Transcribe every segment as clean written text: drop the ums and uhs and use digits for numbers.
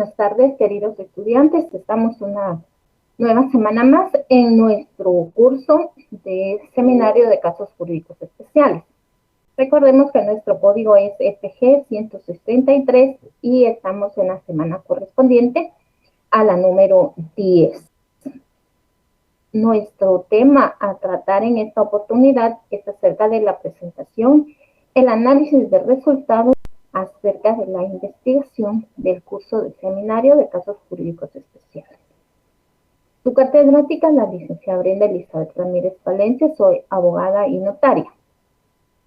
buenas tardes, queridos estudiantes. Estamos una nueva semana más en nuestro curso de Seminario de Casos Jurídicos Especiales. Recordemos que nuestro código es EPG 163 y estamos en la semana correspondiente a la número 10. Nuestro tema a tratar en esta oportunidad es acerca de la presentación, el análisis de resultados acerca de la investigación del curso de Seminario de Casos Jurídicos Especiales. Su catedrática es la licenciada Brenda Elizabeth Ramírez Palencia, soy abogada y notaria.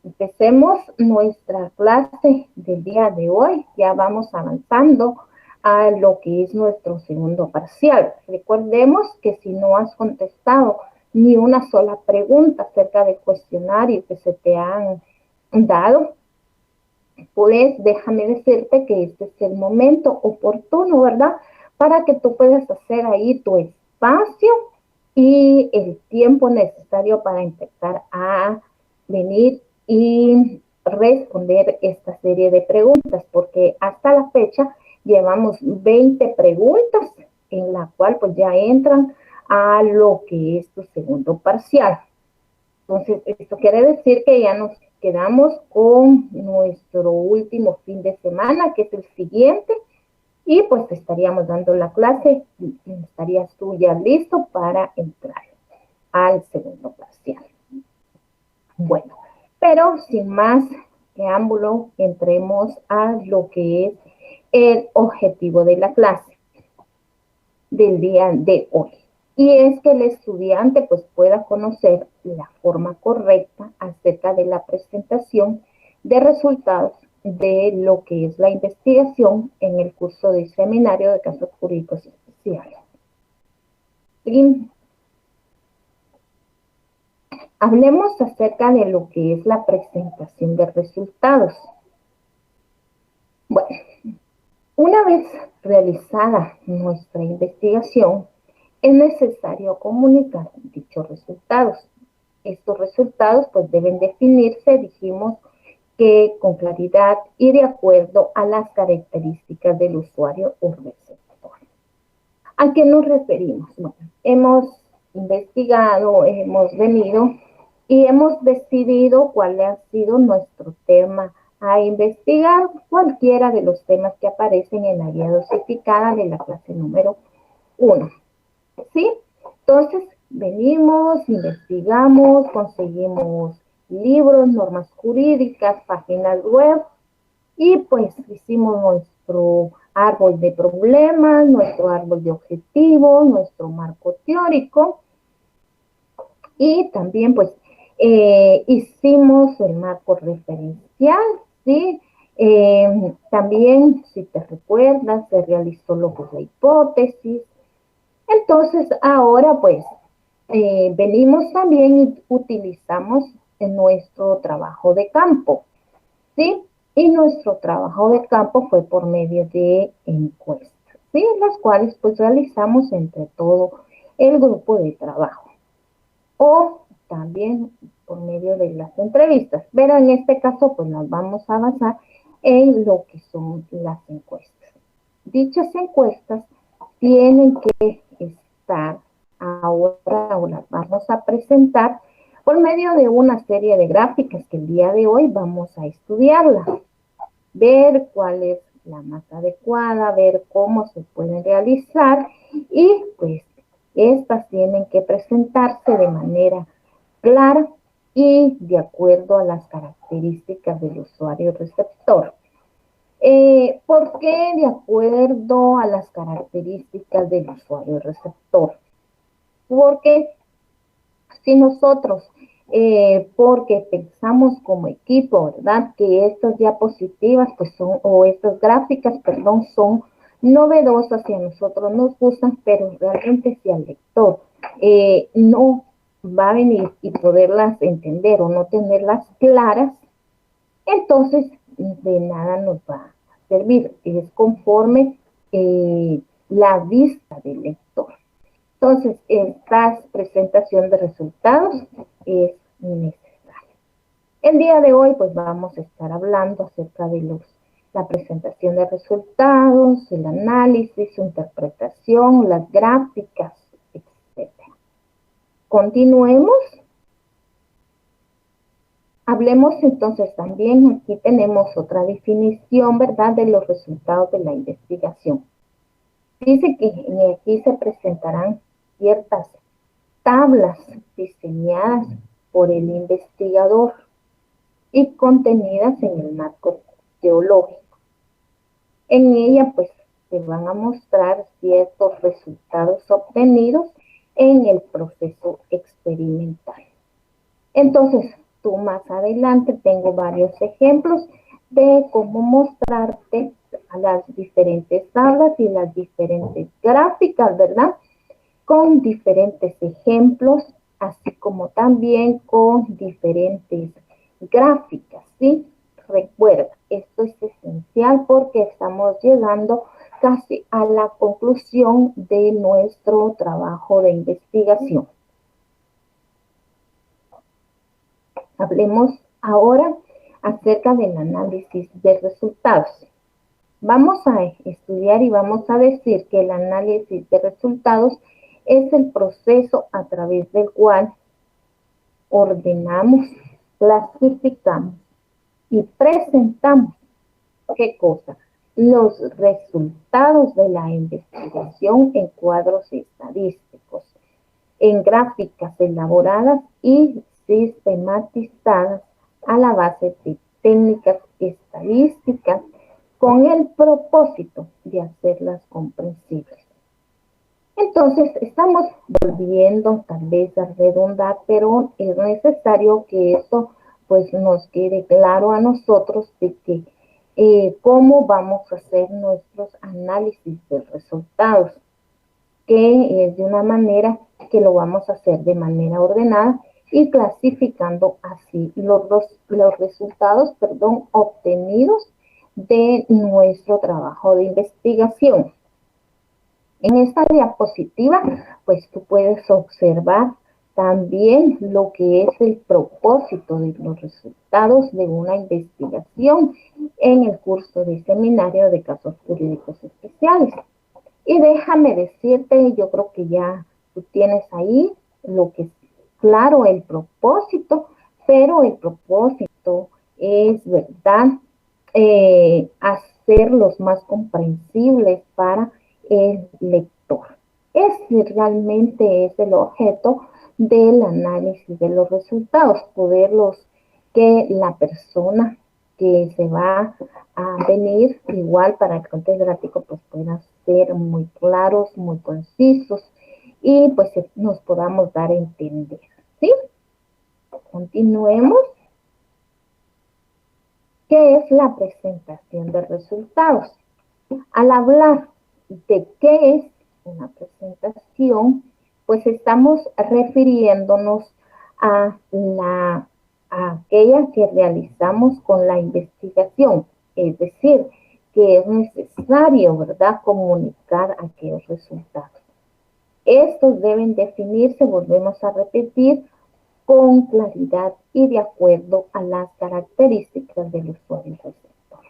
Empecemos nuestra clase del día de hoy, ya vamos avanzando a lo que es nuestro segundo parcial. Recordemos que si no has contestado ni una sola pregunta acerca del cuestionario que se te han dado, pues déjame decirte que este es el momento oportuno, ¿verdad? Para que tú puedas hacer ahí tu espacio y el tiempo necesario para empezar a venir y responder esta serie de preguntas, porque hasta la fecha llevamos 20 preguntas en la cual pues ya entran a lo que es tu segundo parcial. Entonces, esto quiere decir que ya nos quedamos con nuestro último fin de semana, que es el siguiente, y pues te estaríamos dando la clase y estarías tú ya listo para entrar al segundo parcial. Bueno, pero sin más preámbulo, entremos a lo que es el objetivo de la clase del día de hoy. Y es que el estudiante pues pueda conocer la forma correcta acerca de la presentación de resultados de lo que es la investigación en el curso de Seminario de Casos Jurídicos Especiales. Y hablemos acerca de lo que es la presentación de resultados. Bueno, una vez realizada nuestra investigación, es necesario comunicar dichos resultados. Estos resultados pues deben definirse, dijimos, que con claridad y de acuerdo a las características del usuario o receptor. ¿A qué nos referimos? Bueno, hemos investigado, hemos venido y hemos decidido cuál ha sido nuestro tema a investigar, cualquiera de los temas que aparecen en la guía dosificada de la clase número 1. ¿Sí? Entonces, venimos, investigamos, conseguimos libros, normas jurídicas, páginas web, y pues hicimos nuestro árbol de problemas, nuestro árbol de objetivos, nuestro marco teórico, y también pues hicimos el marco referencial, ¿sí? También, si te recuerdas, se realizó lo que es la hipótesis. Entonces, ahora pues venimos también y utilizamos nuestro trabajo de campo, ¿sí? Y nuestro trabajo de campo fue por medio de encuestas, ¿sí? Las cuales pues realizamos entre todo el grupo de trabajo. O también por medio de las entrevistas, pero en este caso pues nos vamos a basar en lo que son las encuestas. Dichas encuestas tienen que estar ahora las vamos a presentar por medio de una serie de gráficas que el día de hoy vamos a estudiarlas, ver cuál es la más adecuada, ver cómo se pueden realizar y pues estas tienen que presentarse de manera clara y de acuerdo a las características del usuario receptor. ¿Por qué de acuerdo a las características del usuario receptor? Porque si nosotros, porque pensamos como equipo, ¿verdad? Que estas diapositivas, pues son, o estas gráficas, perdón, son novedosas y a nosotros nos gustan, pero realmente si al lector no va a venir y poderlas entender o no tenerlas claras, entonces de nada nos va a servir. Es conforme la vista del lector. Entonces, esta presentación de resultados es necesaria. El día de hoy, pues vamos a estar hablando acerca de los la presentación de resultados, el análisis, su interpretación, las gráficas, etc. Continuemos. Hablemos entonces también, aquí tenemos otra definición, ¿verdad?, de los resultados de la investigación. Dice que aquí se presentarán ciertas tablas diseñadas por el investigador y contenidas en el marco teológico. En ella, pues, se van a mostrar ciertos resultados obtenidos en el proceso experimental. Entonces, tú más adelante tengo varios ejemplos de cómo mostrarte a las diferentes tablas y las diferentes gráficas, ¿verdad? Con diferentes ejemplos, así como también con diferentes gráficas, ¿sí? Recuerda, esto es esencial porque estamos llegando casi a la conclusión de nuestro trabajo de investigación. Hablemos ahora acerca del análisis de resultados. Vamos a estudiar y vamos a decir que el análisis de resultados es el proceso a través del cual ordenamos, clasificamos y presentamos, ¿qué cosa? Los resultados de la investigación en cuadros estadísticos, en gráficas elaboradas y sistematizadas a la base de técnicas estadísticas con el propósito de hacerlas comprensibles. Entonces, estamos volviendo tal vez a redundar, pero es necesario que esto pues nos quede claro a nosotros de que cómo vamos a hacer nuestros análisis de resultados, que es de una manera que lo vamos a hacer de manera ordenada y clasificando así los resultados, obtenidos de nuestro trabajo de investigación. En esta diapositiva, pues tú puedes observar también lo que es el propósito de los resultados de una investigación en el curso de seminario de casos jurídicos especiales. Y déjame decirte, yo creo que ya tú tienes ahí lo que es claro, el propósito, pero el propósito es, ¿verdad?, hacerlos más comprensibles para el lector. Ese realmente es el objeto del análisis de los resultados, poderlos que la persona que se va a venir igual para el catedrático pues pueda ser muy claros, muy concisos y pues nos podamos dar a entender, ¿sí? Continuemos. ¿Qué es la presentación de resultados? Al hablar de qué es una presentación, pues estamos refiriéndonos a aquella que realizamos con la investigación, es decir, que es necesario, ¿verdad?, comunicar aquellos resultados. Estos deben definirse, volvemos a repetir, con claridad y de acuerdo a las características del usuario receptor.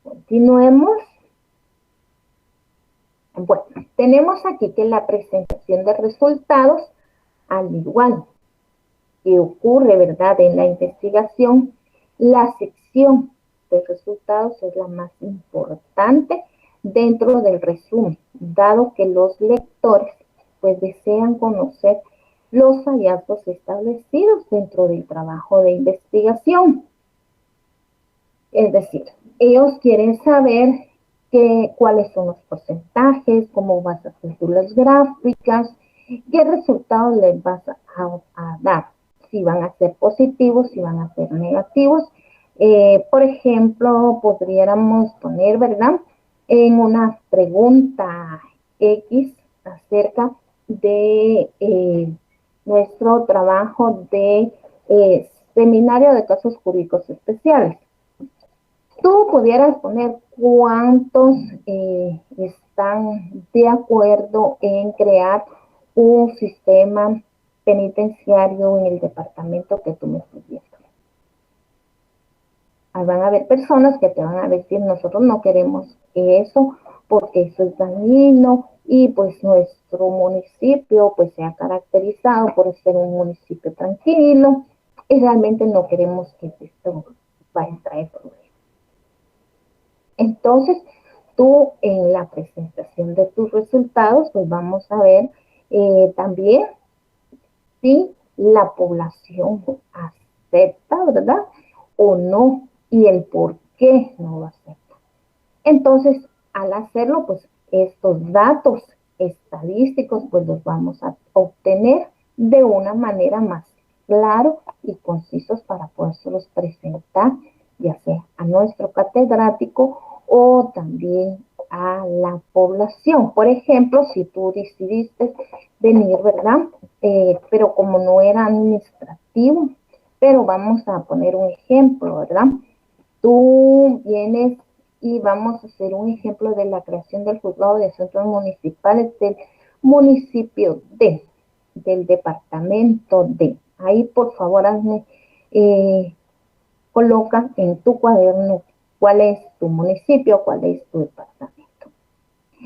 Continuemos. Bueno, tenemos aquí que la presentación de resultados, al igual que ocurre, ¿verdad?, en la investigación, la sección de resultados es la más importante dentro del resumen, dado que los lectores pues desean conocer los hallazgos establecidos dentro del trabajo de investigación. Es decir, ellos quieren saber cuáles son los porcentajes, cómo vas a hacer tú las gráficas, qué resultados les vas a dar, si van a ser positivos, si van a ser negativos. Por ejemplo, podríamos poner, ¿verdad?, en una pregunta X acerca de nuestro trabajo de seminario de casos jurídicos especiales. Tú pudieras poner cuántos están de acuerdo en crear un sistema penitenciario en el departamento que tú me estás viendo. van a haber personas que te van a decir, nosotros no queremos eso porque eso es dañino y pues nuestro municipio pues se ha caracterizado por ser un municipio tranquilo y realmente no queremos que esto vaya a traer problemas. Entonces, tú en la presentación de tus resultados, pues vamos a ver también si la población acepta, ¿verdad? O no, y el por qué no lo acepta. Entonces, al hacerlo, pues estos datos estadísticos, pues los vamos a obtener de una manera más claro y concisos para poderlos presentar, ya sea a nuestro catedrático o también a la población. Por ejemplo, si tú decidiste venir, ¿verdad? Pero como no era administrativo, pero vamos a poner un ejemplo, ¿verdad? Tú vienes y vamos a hacer un ejemplo de la creación del juzgado de asuntos municipales del municipio del departamento de. Ahí, por favor, hazme, coloca en tu cuaderno cuál es tu municipio, cuál es tu departamento.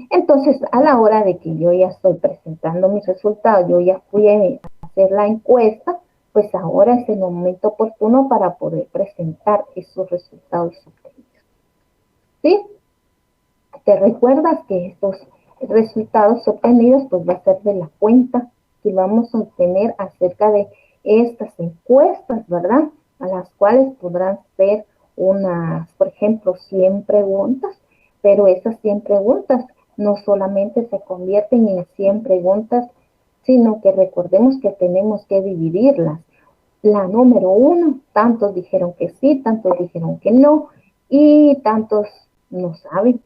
Entonces, a la hora de que yo ya estoy presentando mis resultados, yo ya fui a hacer la encuesta, pues ahora es el momento oportuno para poder presentar esos resultados obtenidos. ¿Sí? ¿Te recuerdas que estos resultados obtenidos pues va a ser de la cuenta que vamos a obtener acerca de estas encuestas, ¿verdad? A las cuales podrán ser unas, por ejemplo, 100 preguntas, pero esas 100 preguntas no solamente se convierten en 100 preguntas, sino que recordemos que tenemos que dividirlas. La número 1, tantos dijeron que sí, tantos dijeron que no, y tantos no saben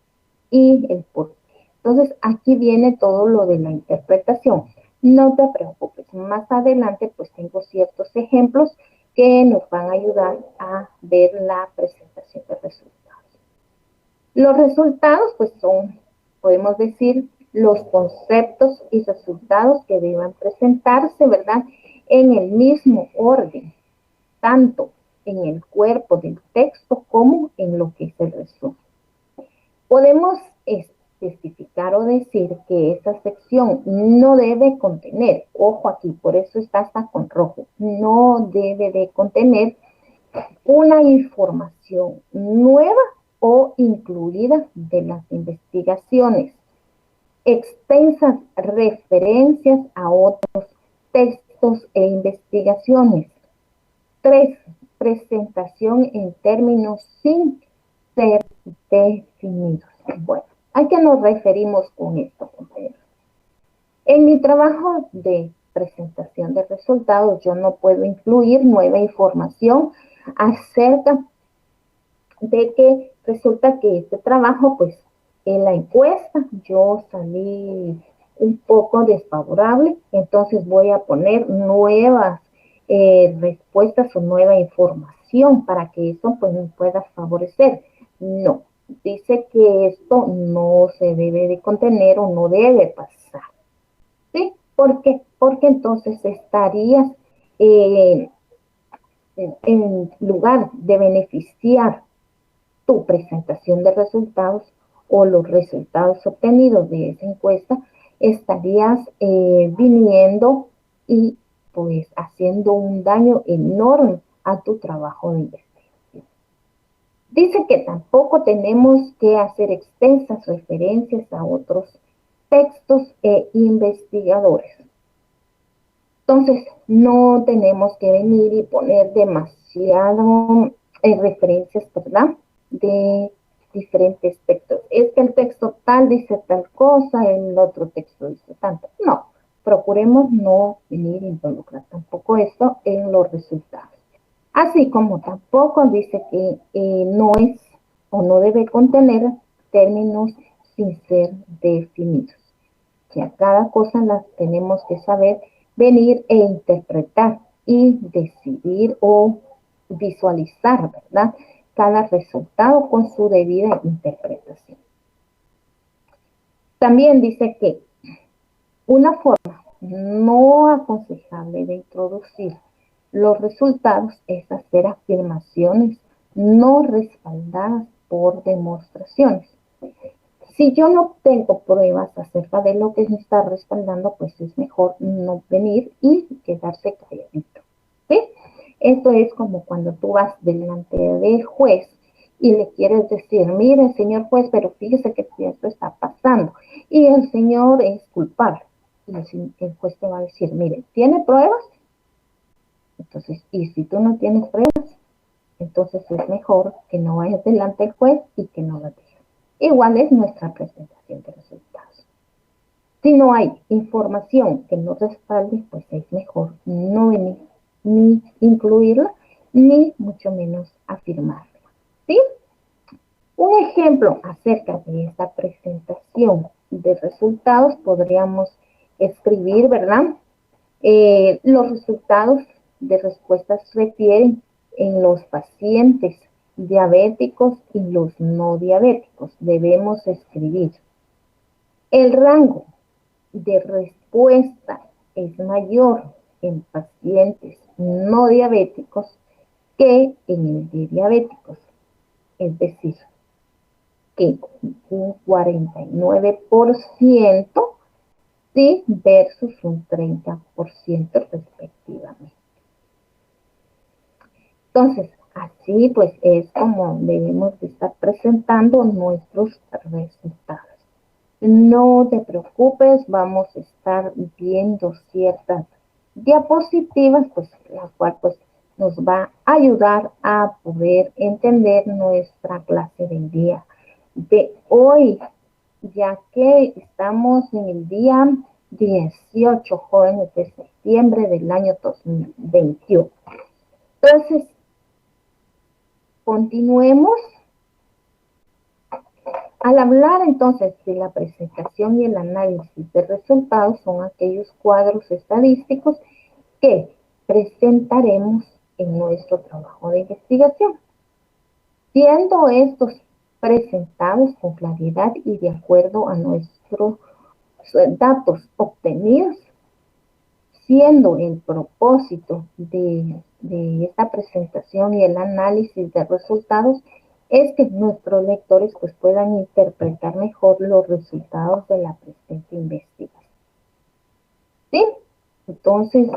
y el por qué. Entonces, aquí viene todo lo de la interpretación. No te preocupes, más adelante pues tengo ciertos ejemplos que nos van a ayudar a ver la presentación de resultados. Los resultados pues son, podemos decir, los conceptos y resultados que deben presentarse, ¿verdad? En el mismo orden, tanto en el cuerpo del texto como en lo que es el resumen. Podemos especificar o decir que esa sección no debe contener, ojo aquí, por eso está hasta con rojo, no debe de contener una información nueva o incluida de las investigaciones, extensas referencias a otros textos e investigaciones. 3. Presentación en términos sin ser definidos. Bueno, ¿a qué nos referimos con esto, compañeros? En mi trabajo de presentación de resultados, yo no puedo incluir nueva información acerca de que resulta que este trabajo, pues, en la encuesta yo salí un poco desfavorable, entonces voy a poner nuevas respuestas o nueva información para que eso pues me pueda favorecer. No, dice que esto no se debe de contener o no debe pasar. ¿Sí? ¿Por qué? Porque entonces estarías en lugar de beneficiar tu presentación de resultados o los resultados obtenidos de esa encuesta, estarías viniendo y pues haciendo un daño enorme a tu trabajo de investigación. Dice que tampoco tenemos que hacer extensas referencias a otros textos e investigadores. Entonces, no tenemos que venir y poner demasiado referencias, ¿verdad? De diferentes textos. Es que el texto tal dice tal cosa, el otro texto dice tanto. No, procuremos no venir a involucrar tampoco esto en los resultados. Así como tampoco dice que no es o no debe contener términos sin ser definidos. Que a cada cosa las tenemos que saber venir e interpretar y decidir o visualizar, ¿verdad? Cada resultado con su debida interpretación. También dice que una forma no aconsejable de introducir los resultados es hacer afirmaciones no respaldadas por demostraciones. Si yo no tengo pruebas acerca de lo que me está respaldando, pues es mejor no venir y quedarse calladito. ¿Sí? Esto es como cuando tú vas delante del juez y le quieres decir, mire, señor juez, pero fíjese que esto está pasando. Y el señor es culpable. Y el juez te va a decir, mire, ¿tiene pruebas? Entonces, y si tú no tienes pruebas, entonces es mejor que no vayas delante del juez y que no lo dejes. Igual es nuestra presentación de resultados. Si no hay información que nos respalde, pues es mejor no venir, ni incluirla, ni mucho menos afirmarla. ¿Sí? Un ejemplo acerca de esta presentación de resultados podríamos escribir, ¿verdad? Los resultados de respuestas refieren en los pacientes diabéticos y los no diabéticos. Debemos escribir. El rango de respuesta es mayor en pacientes no diabéticos que en el de diabéticos. Es decir, que un 49% sí versus un 30% respectivamente. Entonces, así pues es como debemos de estar presentando nuestros resultados. No te preocupes, vamos a estar viendo ciertas diapositivas, pues la cual pues nos va a ayudar a poder entender nuestra clase del día de hoy, ya que estamos en el día 18, jóvenes, de septiembre del año 2021. Entonces, continuemos. Al hablar entonces de la presentación y el análisis de resultados, son aquellos cuadros estadísticos que presentaremos en nuestro trabajo de investigación, siendo estos presentados con claridad y de acuerdo a nuestros datos obtenidos, siendo el propósito de esta presentación y el análisis de resultados es que nuestros lectores pues puedan interpretar mejor los resultados de la presente investigación. ¿Sí? Entonces,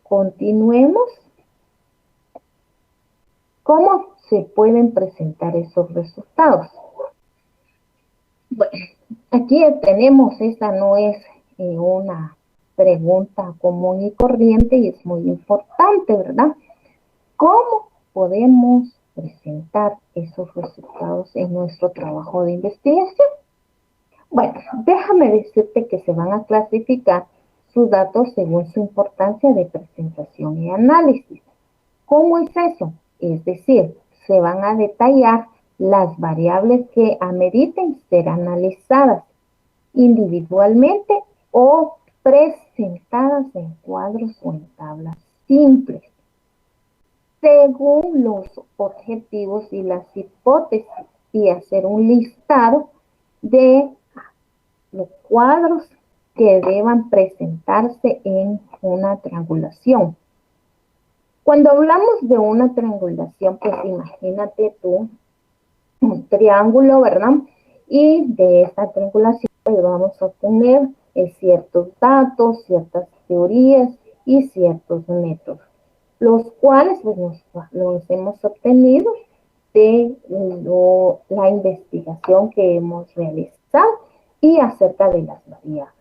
continuemos. ¿Cómo se pueden presentar esos resultados? Bueno, aquí tenemos, esta no es una pregunta común y corriente y es muy importante, ¿verdad? ¿Cómo podemos presentar esos resultados en nuestro trabajo de investigación? Bueno, déjame decirte que se van a clasificar sus datos según su importancia de presentación y análisis. ¿Cómo es eso? Es decir, se van a detallar las variables que ameriten ser analizadas individualmente o presentadas en cuadros o en tablas simples, según los objetivos y las hipótesis, y hacer un listado de los cuadros que deban presentarse en una triangulación. Cuando hablamos de una triangulación, pues imagínate tú un triángulo, ¿verdad? Y de esta triangulación pues vamos a obtener ciertos datos, ciertas teorías y ciertos métodos, los cuales pues, los hemos obtenido de la investigación que hemos realizado y acerca de las variables,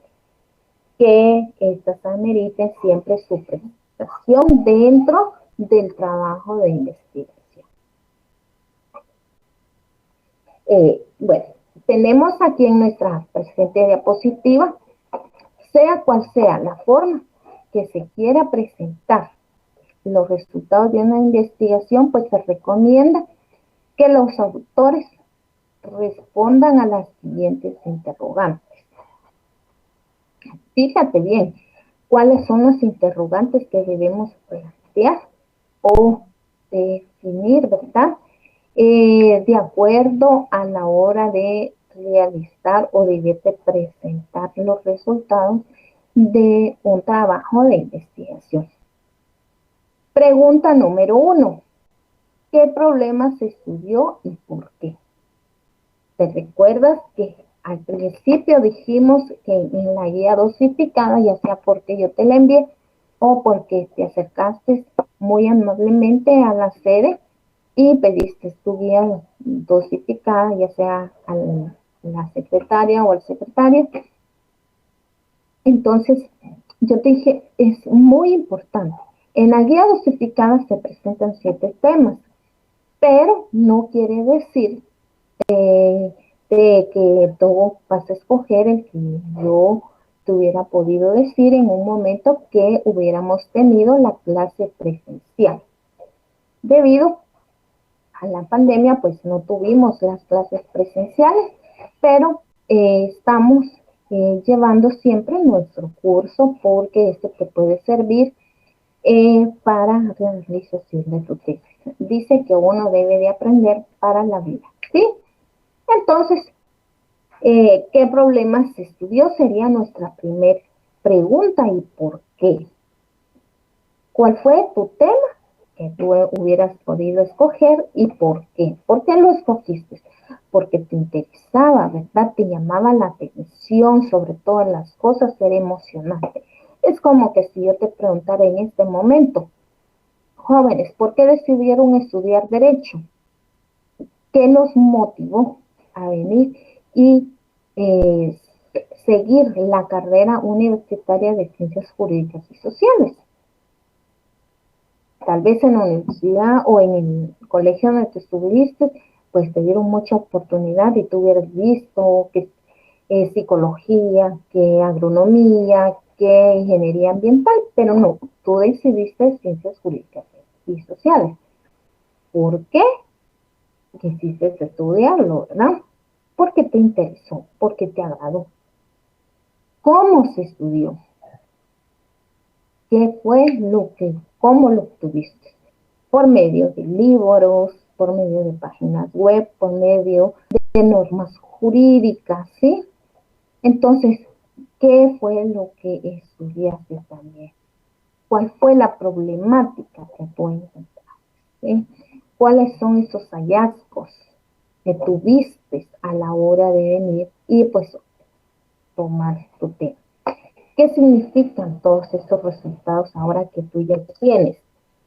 que estas ameriten siempre su presentación dentro del trabajo de investigación. Bueno, tenemos aquí en nuestra presente diapositiva, sea cual sea la forma que se quiera presentar los resultados de una investigación, pues se recomienda que los autores respondan a las siguientes interrogantes. Fíjate bien, cuáles son las interrogantes que debemos plantear o definir, ¿verdad? De acuerdo a la hora de realizar o de presentar los resultados de un trabajo de investigación. Pregunta número 1. ¿Qué problema se estudió y por qué? ¿Te recuerdas que al principio dijimos que en la guía dosificada, ya sea porque yo te la envié o porque te acercaste muy amablemente a la sede y pediste tu guía dosificada, ya sea a la secretaria o al secretario? Entonces, yo te dije, es muy importante. En la guía dosificada se presentan 7 temas, pero no quiere decir de que tú vas a escoger el que yo te hubiera podido decir en un momento que hubiéramos tenido la clase presencial. Debido a la pandemia, pues no tuvimos las clases presenciales, pero estamos llevando siempre nuestro curso porque esto te puede servir para la realización de tu tesis. Dice que uno debe de aprender para la vida, ¿sí? Entonces, ¿qué problemas se estudió? Sería nuestra primera pregunta. ¿Y por qué? ¿Cuál fue tu tema que tú hubieras podido escoger y por qué? ¿Por qué lo escogiste? Porque te interesaba, ¿verdad? Te llamaba la atención sobre todas las cosas, era emocionante. Es como que si yo te preguntara en este momento, jóvenes, ¿por qué decidieron estudiar Derecho? ¿Qué los motivó a venir y eh, seguir la carrera universitaria de Ciencias Jurídicas y Sociales? Tal vez en la universidad o en el colegio donde tú estuviste, pues te dieron mucha oportunidad y tú hubieras visto que psicología, que agronomía, que ingeniería ambiental, pero no, tú decidiste ciencias jurídicas y sociales. ¿Por qué quisiste estudiarlo, verdad? Porque te interesó, porque te agradó. ¿Cómo se estudió? ¿Qué fue cómo lo obtuviste? Por medio de libros, por medio de páginas web, por medio de normas jurídicas, ¿sí? Entonces, ¿qué fue lo que estudiaste también? ¿Cuál fue la problemática que tú encontraste? ¿Sí? ¿Cuáles son esos hallazgos que tuviste a la hora de venir y pues tomar tu tema? ¿Qué significan todos estos resultados ahora que tú ya tienes?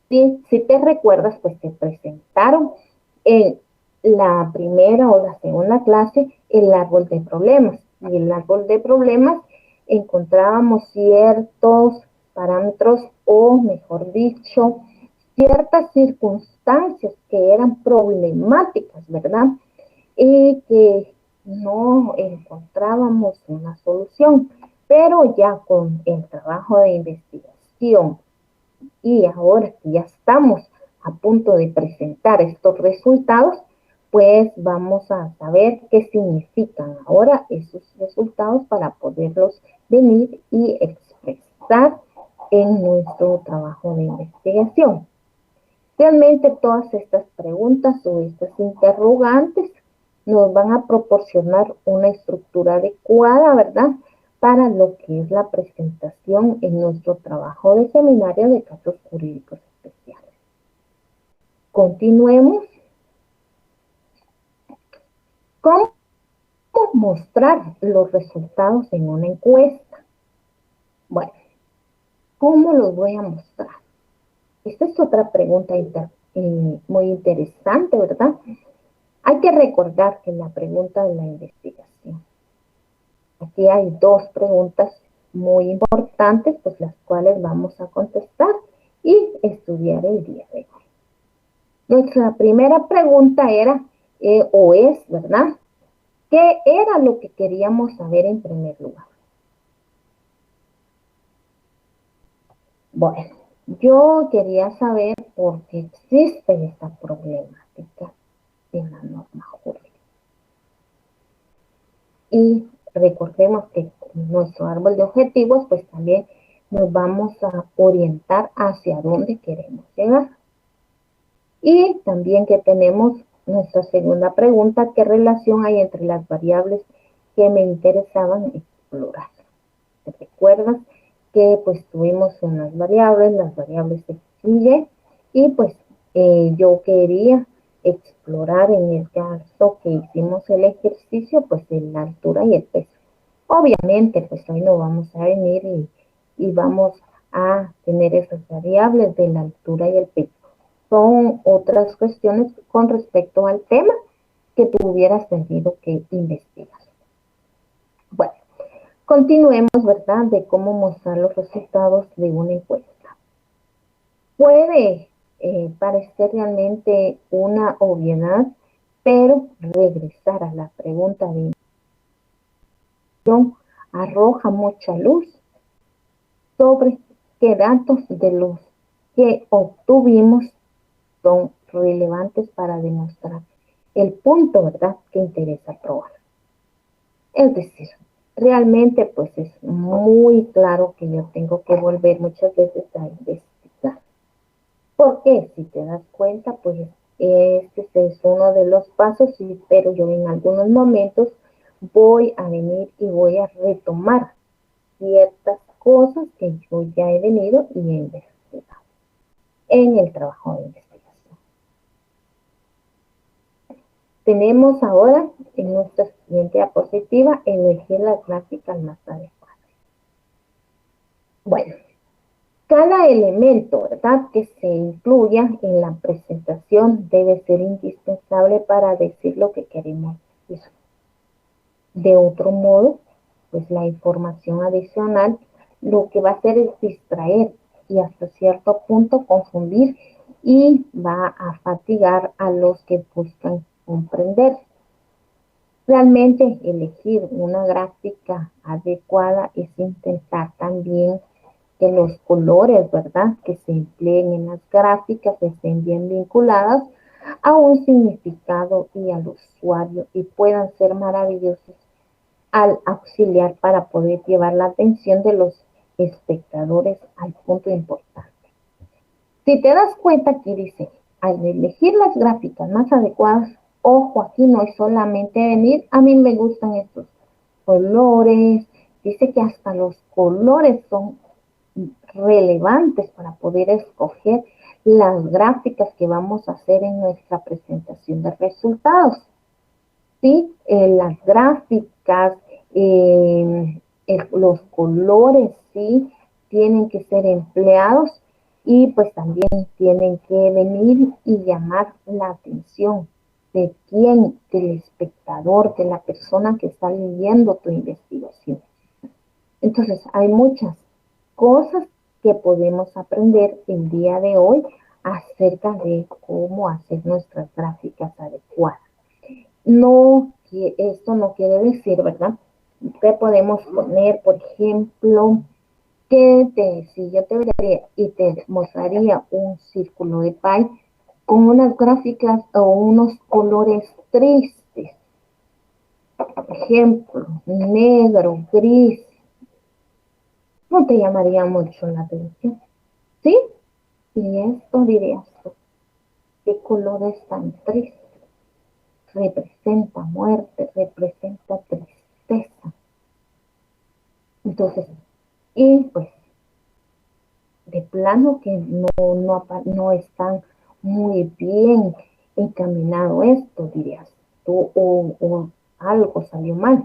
Si te recuerdas, pues te presentaron en la primera o la segunda clase el árbol de problemas. Y el árbol de problemas encontrábamos ciertos parámetros o, mejor dicho, ciertas circunstancias que eran problemáticas, ¿verdad? Y que no encontrábamos una solución. Pero ya con el trabajo de investigación y ahora que ya estamos a punto de presentar estos resultados, pues vamos a saber qué significan ahora esos resultados para poderlos venir y expresar en nuestro trabajo de investigación. Realmente todas estas preguntas o estas interrogantes nos van a proporcionar una estructura adecuada, ¿verdad? Para lo que es la presentación en nuestro trabajo de seminario de casos jurídicos especiales. Continuemos. ¿Cómo mostrar los resultados en una encuesta? Bueno, ¿cómo los voy a mostrar? Esta es otra pregunta muy interesante, ¿verdad? Hay que recordar que la pregunta de la investigación, aquí hay 2 preguntas muy importantes, pues las cuales vamos a contestar y estudiar el día de hoy. Nuestra primera pregunta era, o es, ¿verdad? ¿Qué era lo que queríamos saber en primer lugar? Bueno, yo quería saber por qué existe esta problemática en la norma jurídica. Y recordemos que con nuestro árbol de objetivos, pues también nos vamos a orientar hacia dónde queremos llegar. Y también que tenemos nuestra segunda pregunta, ¿qué relación hay entre las variables que me interesaban explorar? ¿Te recuerdas que pues tuvimos unas variables, las variables X y Y, y pues yo quería explorar en el caso que hicimos el ejercicio, pues en la altura y el peso. Obviamente, pues hoy no vamos a venir y vamos a tener esas variables de la altura y el peso. Son otras cuestiones con respecto al tema que tú hubieras tenido que investigar. Bueno, continuemos, ¿verdad?, de cómo mostrar los resultados de una encuesta. Puede parecer realmente una obviedad, pero regresar a la pregunta de investigación arroja mucha luz sobre qué datos de los que obtuvimos son relevantes para demostrar el punto, ¿verdad?, que interesa probar. Es decir, realmente pues es muy claro que yo tengo que volver muchas veces a investigar. Porque si te das cuenta, pues este es uno de los pasos, pero yo en algunos momentos voy a venir y voy a retomar ciertas cosas que yo ya he venido y he investigado en el trabajo de investigación. Tenemos ahora en nuestra siguiente diapositiva elegir las gráficas más adecuadas. Bueno, cada elemento, ¿verdad?, que se incluya en la presentación debe ser indispensable para decir lo que queremos decir. De otro modo, pues la información adicional lo que va a hacer es distraer y hasta cierto punto confundir y va a fatigar a los que buscan comprender. Realmente elegir una gráfica adecuada es intentar también que los colores, ¿verdad?, que se empleen en las gráficas estén bien vinculadas a un significado y al usuario y puedan ser maravillosos al auxiliar para poder llevar la atención de los espectadores al punto importante. Si te das cuenta, aquí dice, al elegir las gráficas más adecuadas, ojo, aquí no es solamente venir, a mí me gustan estos colores, dice que hasta los colores son relevantes para poder escoger las gráficas que vamos a hacer en nuestra presentación de resultados. ¿Sí? Las gráficas, los colores, ¿sí?, tienen que ser empleados y pues también tienen que venir y llamar la atención de quién, del espectador, de la persona que está leyendo tu investigación. Entonces, hay muchas cosas que podemos aprender el día de hoy acerca de cómo hacer nuestras gráficas adecuadas. No, esto no quiere decir, ¿verdad?, que podemos poner, por ejemplo, si yo te vería y te mostraría un círculo de pie con unas gráficas o unos colores tristes, por ejemplo, negro, gris, no te llamaría mucho la atención, ¿sí? Y esto dirías tú, ¿qué colores tan tristes? Representa muerte, representa tristeza. Entonces, y pues, de plano que no están muy bien encaminado esto, dirías tú, o algo salió mal.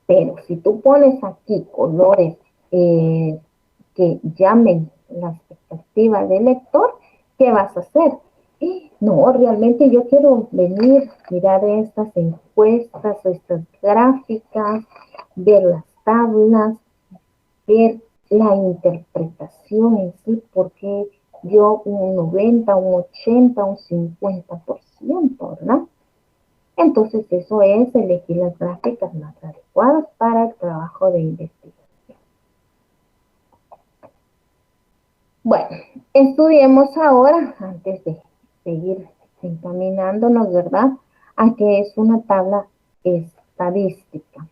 Pero si tú pones aquí colores que llamen la expectativa del lector, ¿qué vas a hacer? No, realmente yo quiero venir, mirar estas encuestas, estas gráficas, ver las tablas, ver la interpretación en sí, porque yo un 90, un 80, un 50%, ¿verdad? Entonces eso es elegir las gráficas más adecuadas para el trabajo de investigación. Bueno, estudiemos ahora, antes de seguir encaminándonos, ¿verdad?, a qué es una tabla estadística.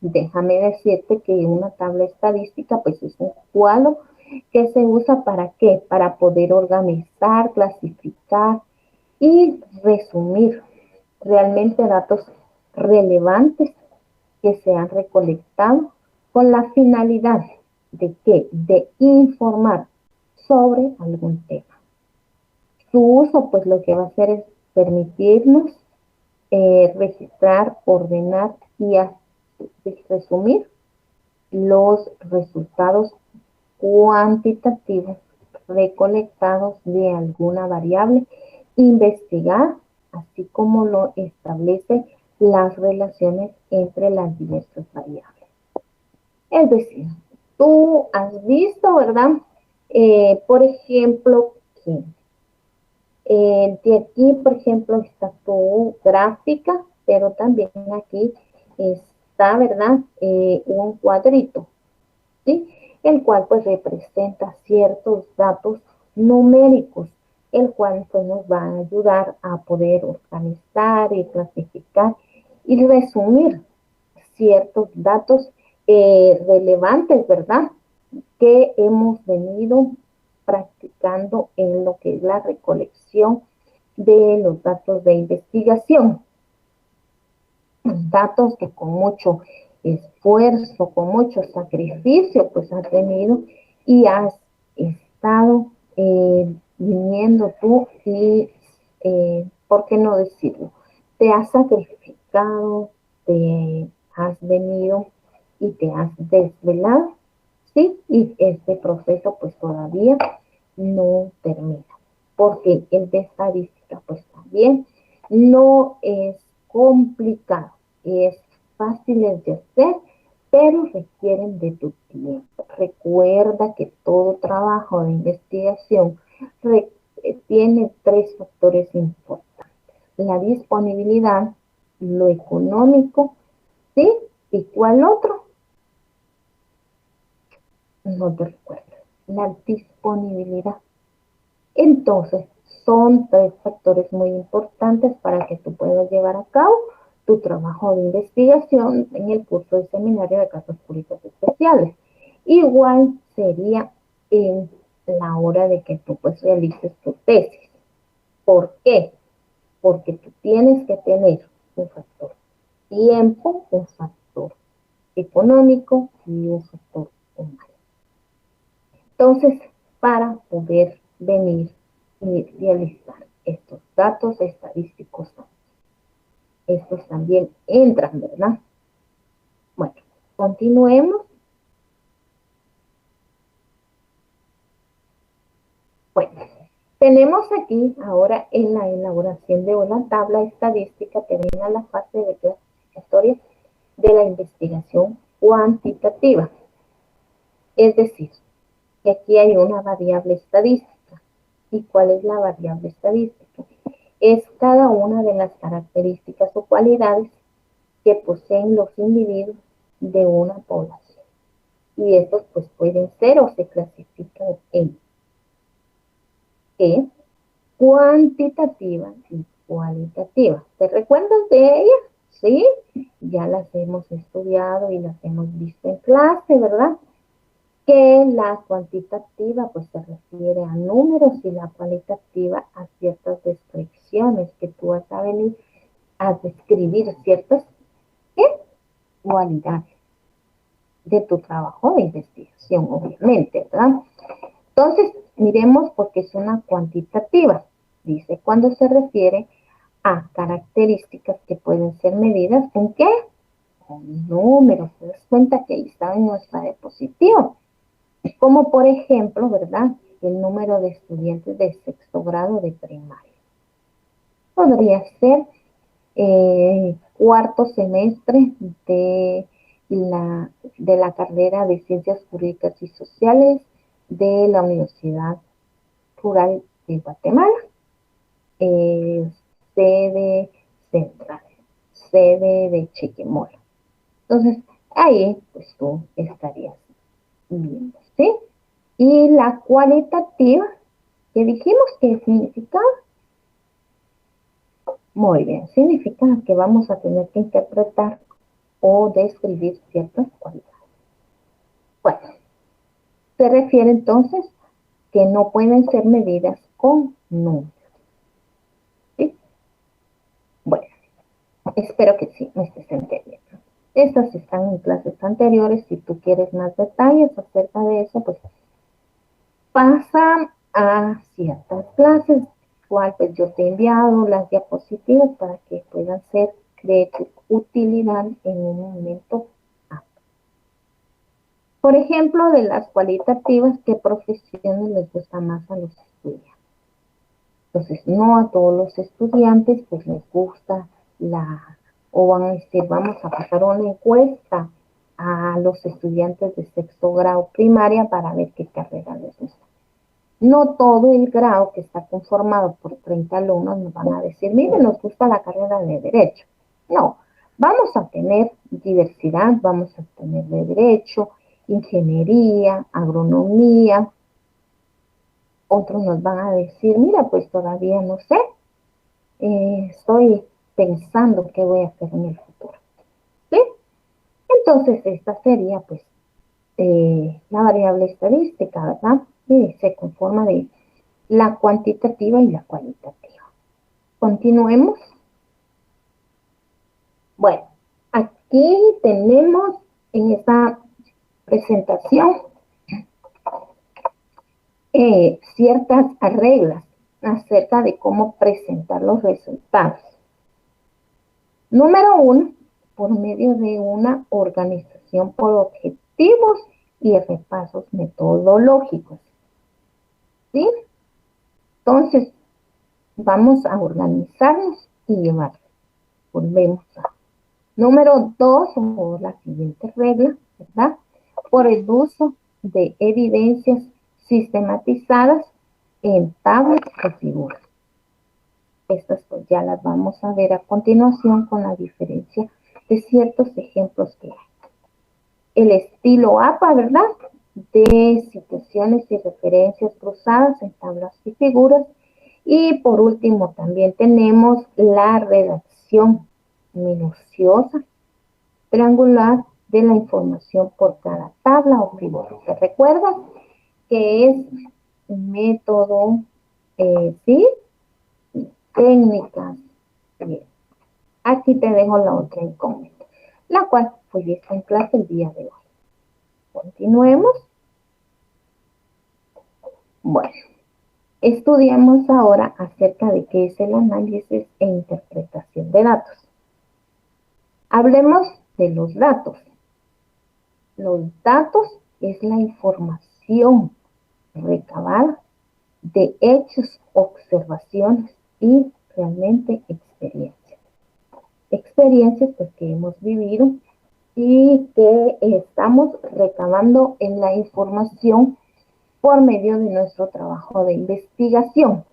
Déjame decirte que una tabla estadística pues es un cuadro que se usa ¿para qué? Para poder organizar, clasificar y resumir realmente datos relevantes que se han recolectado con la finalidad de ¿qué? De informar sobre algún tema. Su uso, pues lo que va a hacer es permitirnos registrar, ordenar y resumir los resultados cuantitativos recolectados de alguna variable, investigar, así como lo establece las relaciones entre las diversas variables. Es decir, tú has visto, ¿verdad? Por ejemplo, que de aquí, por ejemplo, está tu gráfica, pero también aquí está, ¿verdad? Un cuadrito, ¿sí? El cual pues representa ciertos datos numéricos, el cual pues nos va a ayudar a poder organizar y clasificar y resumir ciertos datos relevantes, ¿verdad? Que hemos venido practicando en lo que es la recolección de los datos de investigación. Datos que con mucho esfuerzo, con mucho sacrificio, pues has tenido y has estado viniendo tú y, ¿por qué no decirlo? Te has sacrificado, te has venido y te has desvelado, ¿sí? Y este proceso pues todavía no termina, porque el de estadística pues también no es complicado, es fácil de hacer, pero requieren de tu tiempo. Recuerda que todo trabajo de investigación tiene tres factores importantes: la disponibilidad, lo económico, ¿sí? ¿Y cuál otro? No te recuerdo. La disponibilidad. Entonces, son tres factores muy importantes para que tú puedas llevar a cabo tu trabajo de investigación en el curso de seminario de casos públicos especiales. Igual sería en la hora de que tú pues realices tu tesis. ¿Por qué? Porque tú tienes que tener un factor tiempo, un factor económico y un factor humano. Entonces, para poder venir y realizar estos datos estadísticos, estos también entran, ¿verdad? Bueno, continuemos. Bueno, tenemos aquí ahora en la elaboración de una tabla estadística, termina la fase de clasificatoria de la investigación cuantitativa. Es decir, que aquí hay una variable estadística. ¿Y cuál es la variable estadística? Es cada una de las características o cualidades que poseen los individuos de una población. Y estos pues pueden ser o se clasifican en E, cuantitativa y cualitativa. ¿Te recuerdas de ellas? Sí, ya las hemos estudiado y las hemos visto en clase, ¿verdad? Que la cuantitativa pues se refiere a números y la cualitativa a ciertas descripciones que tú vas a venir a describir ciertas cualidades de tu trabajo de investigación, obviamente, ¿verdad? Entonces, miremos porque es una cuantitativa. Dice, cuando se refiere a características que pueden ser medidas con ¿qué? Con números. ¿Te das cuenta que ahí está en nuestra diapositiva? Como por ejemplo, ¿verdad? El número de estudiantes de sexto grado de primaria. Podría ser cuarto semestre de la carrera de Ciencias Jurídicas y Sociales de la Universidad Rural de Guatemala, sede central, sede de Chiquimula. Entonces, ahí pues tú estarías viendo, ¿sí? Y la cualitativa, que dijimos que significaba, muy bien, significa que vamos a tener que interpretar o describir ciertas cualidades. Bueno, se refiere entonces que no pueden ser medidas con números. ¿Sí? Bueno, espero que sí me estés entendiendo. Estas están en clases anteriores. Si tú quieres más detalles acerca de eso, pues pasa a ciertas clases igual, pues yo te he enviado las diapositivas para que puedan ser de tu utilidad en un momento apto. Por ejemplo, de las cualitativas, ¿qué profesiones les gusta más a los estudiantes? Entonces, no a todos los estudiantes pues les gusta o van a decir, vamos a pasar una encuesta a los estudiantes de sexto grado primaria para ver qué carrera les gusta. No todo el grado que está conformado por 30 alumnos nos van a decir, miren, nos gusta la carrera de Derecho. No, vamos a tener diversidad, vamos a tener de Derecho, Ingeniería, Agronomía. Otros nos van a decir, mira, pues todavía no sé, estoy pensando qué voy a hacer en el futuro. ¿Sí? Entonces, esta sería, pues, la variable estadística, ¿verdad? Y se conforma de la cuantitativa y la cualitativa. Continuemos. Bueno, aquí tenemos en esta presentación ciertas reglas acerca de cómo presentar los resultados. Número 1, por medio de una organización por objetivos y repasos metodológicos. ¿Sí? Entonces, vamos a organizarnos y llevar. Volvemos a. Número 2, o la siguiente regla, ¿verdad? Por el uso de evidencias sistematizadas en tablas o figuras. Estas pues ya las vamos a ver a continuación con la diferencia de ciertos ejemplos que hay. El estilo APA, ¿verdad? De situaciones y referencias cruzadas en tablas y figuras. Y por último también tenemos la redacción minuciosa, triangular de la información por cada tabla o figura. ¿Se recuerdan? Que es un método, ¿sí? Técnicas. Bien. Aquí te dejo la otra incógnita, la cual fue vista en clase el día de hoy. Continuemos. Bueno, estudiamos ahora acerca de qué es el análisis e interpretación de datos. Hablemos de los datos. Los datos es la información recabada de hechos, observaciones y realmente experiencias. Experiencias pues, que hemos vivido y que estamos recabando en la información por medio de nuestro trabajo de investigación.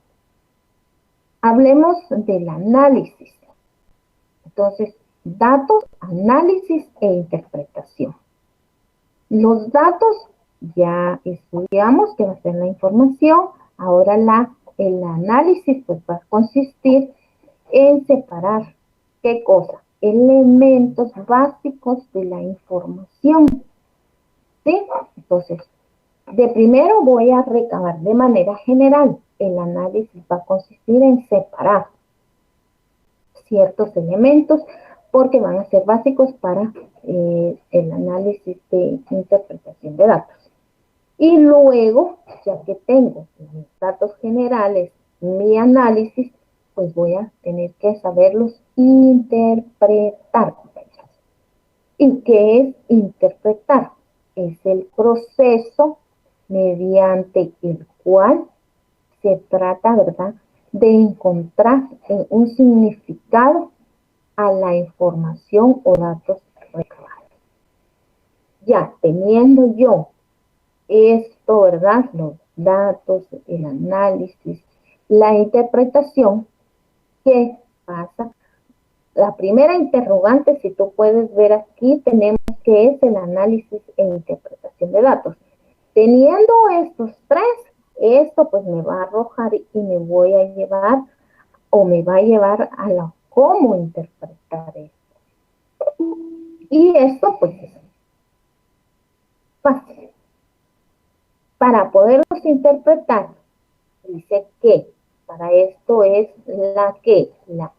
Hablemos del análisis. Entonces, datos, análisis e interpretación. Los datos ya estudiamos que va a ser la información. Ahora el análisis pues, va a consistir en separar, ¿qué cosa? Elementos básicos de la información. ¿Sí? Entonces, de primero voy a recabar de manera general. El análisis va a consistir en separar ciertos elementos porque van a ser básicos para el análisis de interpretación de datos. Y luego, ya que tengo mis datos generales, mi análisis, pues voy a tener que saberlos interpretar. ¿Y qué es interpretar? Es el proceso mediante el cual se trata, ¿verdad?, de encontrar un significado a la información o datos recabados. Ya teniendo yo esto, ¿verdad?, los datos, el análisis, la interpretación, ¿qué pasa? La primera interrogante, si tú puedes ver aquí, tenemos que es el análisis e interpretación de datos. Teniendo estos tres, esto pues me va a arrojar y me voy a llevar o me va a llevar a la cómo interpretar esto. Y esto pues es fácil. Para poderlos interpretar, dice que para esto es la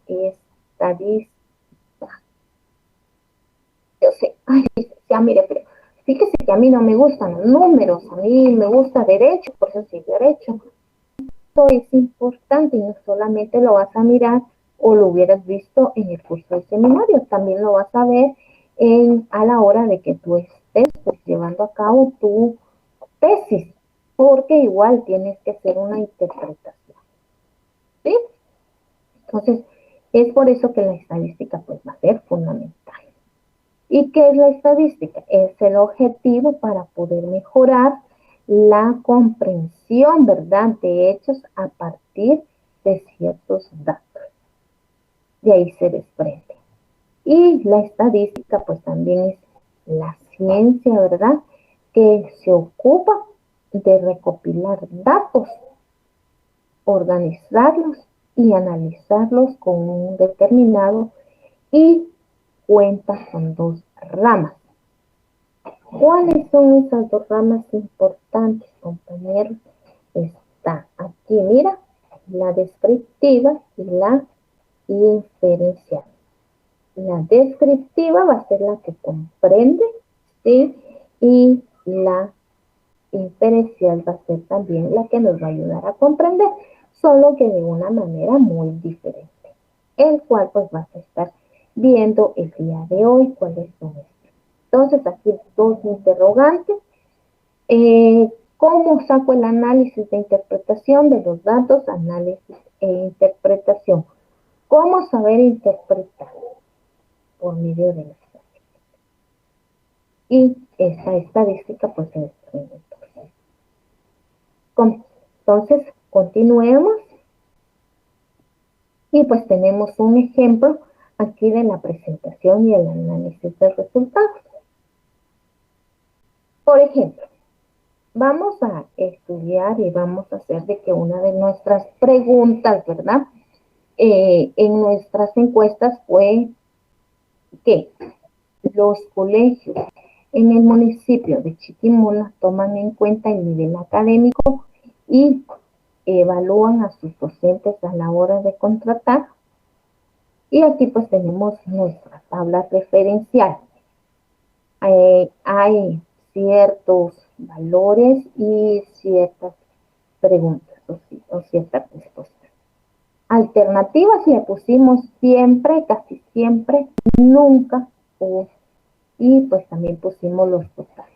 estadística. Yo sé, ay, ya mire, pero fíjese que a mí no me gustan los números, a mí me gusta derecho, por eso sí derecho. Esto es importante y no solamente lo vas a mirar o lo hubieras visto en el curso de seminario, también lo vas a ver a la hora de que tú estés pues, llevando a cabo tu tesis, porque igual tienes que hacer una interpretación, ¿sí? Entonces, es por eso que la estadística pues va a ser fundamental. ¿Y qué es la estadística? Es el objetivo para poder mejorar la comprensión, ¿verdad?, de hechos a partir de ciertos datos. De ahí se desprende. Y la estadística, pues también es la ciencia, ¿verdad?, que se ocupa de recopilar datos, organizarlos y analizarlos con un determinado y cuenta con dos ramas. ¿Cuáles son esas dos ramas importantes, compañeros? Está aquí, mira, la descriptiva y la inferencial. La descriptiva va a ser la que comprende, ¿sí? Y la inferencial va a ser también la que nos va a ayudar a comprender, solo que de una manera muy diferente, el cual pues vas a estar viendo el día de hoy cuáles son estos. Entonces aquí dos interrogantes. ¿Cómo saco el análisis de interpretación de los datos? Análisis e interpretación. ¿Cómo saber interpretar? Por medio de la estadística. Y esta estadística pues se desprende. Entonces, continuemos. Y pues tenemos un ejemplo aquí de la presentación y el análisis de resultados. Por ejemplo, vamos a estudiar y vamos a hacer de que una de nuestras preguntas, ¿verdad?, en nuestras encuestas fue que los colegios en el municipio de Chiquimula toman en cuenta el nivel académico y evalúan a sus docentes a la hora de contratar. Y aquí pues tenemos nuestra tabla referencial. Hay ciertos valores y ciertas preguntas o ciertas respuestas. Alternativas le pusimos siempre, casi siempre, nunca, y pues también pusimos los totales.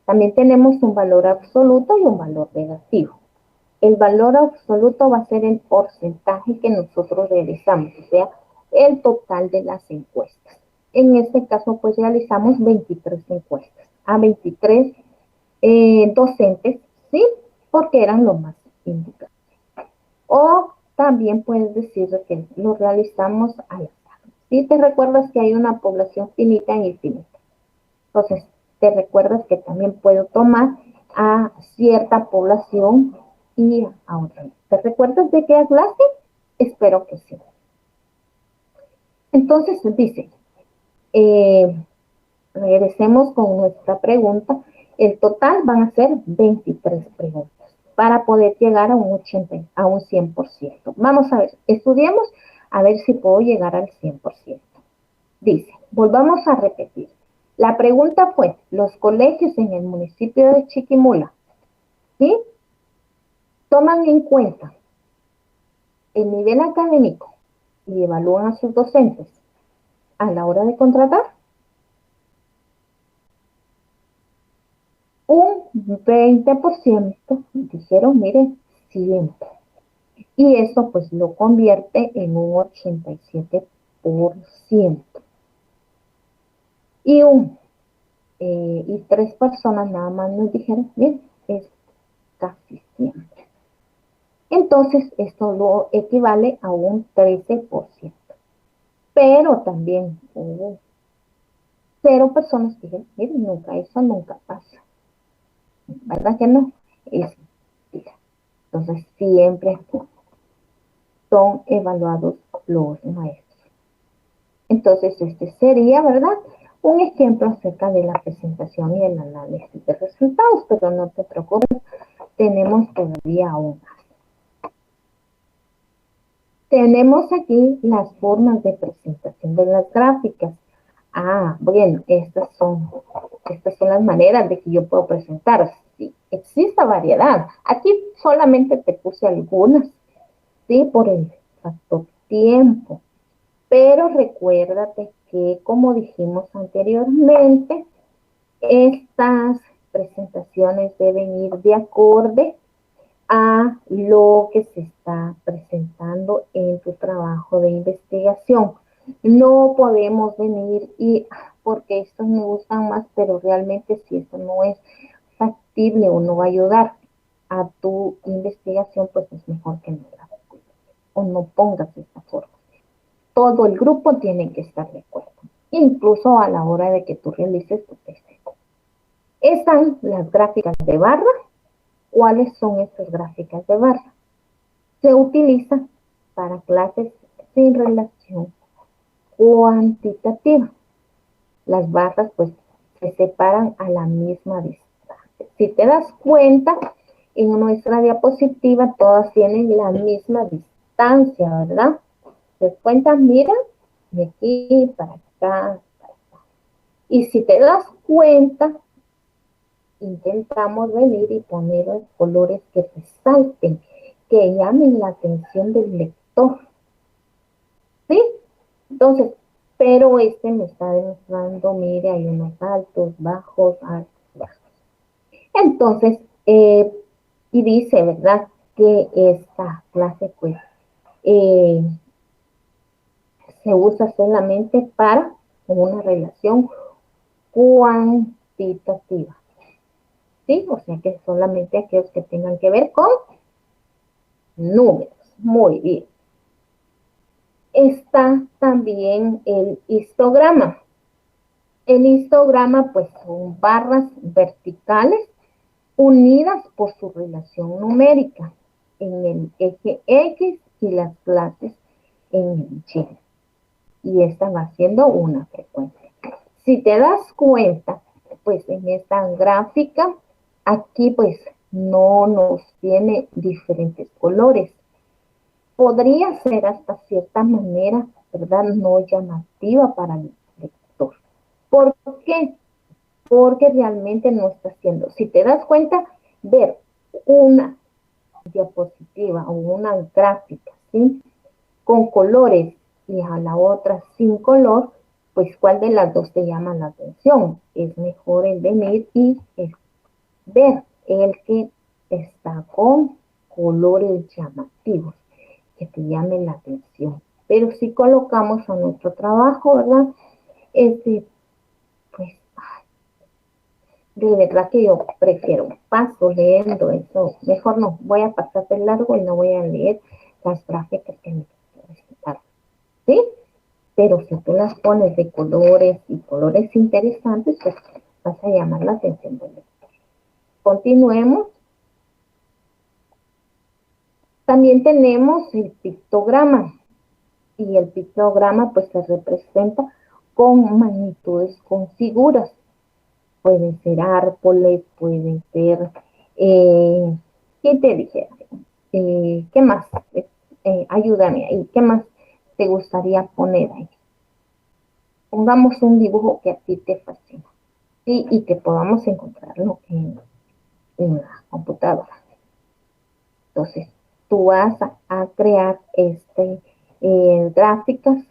También tenemos un valor absoluto y un valor negativo. El valor absoluto va a ser el porcentaje que nosotros realizamos, o sea, el total de las encuestas. En este caso, pues realizamos 23 encuestas a 23 docentes, ¿sí? Porque eran los más indicados. O también puedes decir que lo realizamos al azar. ¿Sí? Te recuerdas que hay una población finita e infinita. Entonces, te recuerdas que también puedo tomar a cierta población y a otra. ¿Te recuerdas de qué clase? Espero que sí. Entonces, dice, regresemos con nuestra pregunta. El total van a ser 23 preguntas para poder llegar a un 80, a un 100%. Vamos a ver, estudiemos a ver si puedo llegar al 100%. Dice, volvamos a repetir. La pregunta fue, los colegios en el municipio de Chiquimula, ¿sí?, toman en cuenta el nivel académico y evalúan a sus docentes a la hora de contratar. Un 20% dijeron, miren, siempre. Y eso pues lo convierte en un 87%. Y 3 personas nada más nos dijeron, miren, es casi siempre. Entonces, esto lo equivale a un 13%. Pero también hubo 0 personas que dijeron, miren, nunca, eso nunca pasa. ¿Verdad que no? Es mentira. Entonces, siempre son evaluados los maestros. Entonces, este sería, ¿verdad?, un ejemplo acerca de la presentación y el análisis de resultados, pero no te preocupes, tenemos todavía aún más. Tenemos aquí las formas de presentación de las gráficas. Bueno, estas son las maneras de que yo puedo presentar. sí, existe variedad. Aquí solamente te puse algunas, sí, por el factor tiempo. Pero recuérdate que, como dijimos anteriormente, estas presentaciones deben ir de acorde a lo que se está presentando en tu trabajo de investigación. No podemos venir y porque estos me gustan más, pero realmente si esto no es factible o no va a ayudar a tu investigación, pues es mejor que no la o no pongas esta forma. Todo el grupo tiene que estar de acuerdo, incluso a la hora de que tú realices tu tesis. Están las gráficas de barra. ¿Cuáles son estas gráficas de barra? Se utiliza para clases sin relación cuantitativa. Las barras pues se separan a la misma distancia. Si te das cuenta, en nuestra diapositiva todas tienen la misma distancia, ¿verdad? ¿Te das cuenta? Mira, de aquí para acá, para acá. Y si te das cuenta, intentamos venir y poner los colores que resalten, que llamen la atención del lector. ¿Sí? Entonces, pero este me está demostrando, mire, hay unos altos, bajos, altos, bajos. Entonces, y dice, ¿verdad? Que esta clase, pues, eh, se usa solamente para una relación cuantitativa. ¿Sí? O sea que solamente aquellos que tengan que ver con números. Muy bien. Está también el histograma. El histograma, pues, son barras verticales unidas por su relación numérica en el eje X y las clases en el Y. Y esta va siendo una frecuencia. Si te das cuenta, pues en esta gráfica, aquí pues no nos tiene diferentes colores. Podría ser hasta cierta manera, ¿verdad? No llamativa para el lector. ¿Por qué? Porque realmente no está haciendo. Si te das cuenta, ver una diapositiva o una gráfica, ¿sí? Con colores y a la otra sin color, pues ¿cuál de las dos te llama la atención? Es mejor el venir y el ver el que está con colores llamativos, que te llamen la atención. Pero si colocamos a nuestro trabajo, ¿verdad? Pues de verdad que yo prefiero paso leyendo eso. Mejor no, voy a pasar de largo y no voy a leer las gráficas que me presentaron. ¿Sí? Pero si tú las pones de colores y colores interesantes, pues vas a llamar la atención del lector. Continuemos. También tenemos el pictograma. Y el pictograma pues se representa con magnitudes, con figuras. Pueden ser árboles, pueden ser, ¿qué te dijera? ¿Qué más? Ayúdame ahí, ¿qué más te gustaría poner ahí? Pongamos un dibujo que a ti te fascina, ¿sí? Y que podamos encontrarlo en la computadora. Entonces, tú vas a crear gráficas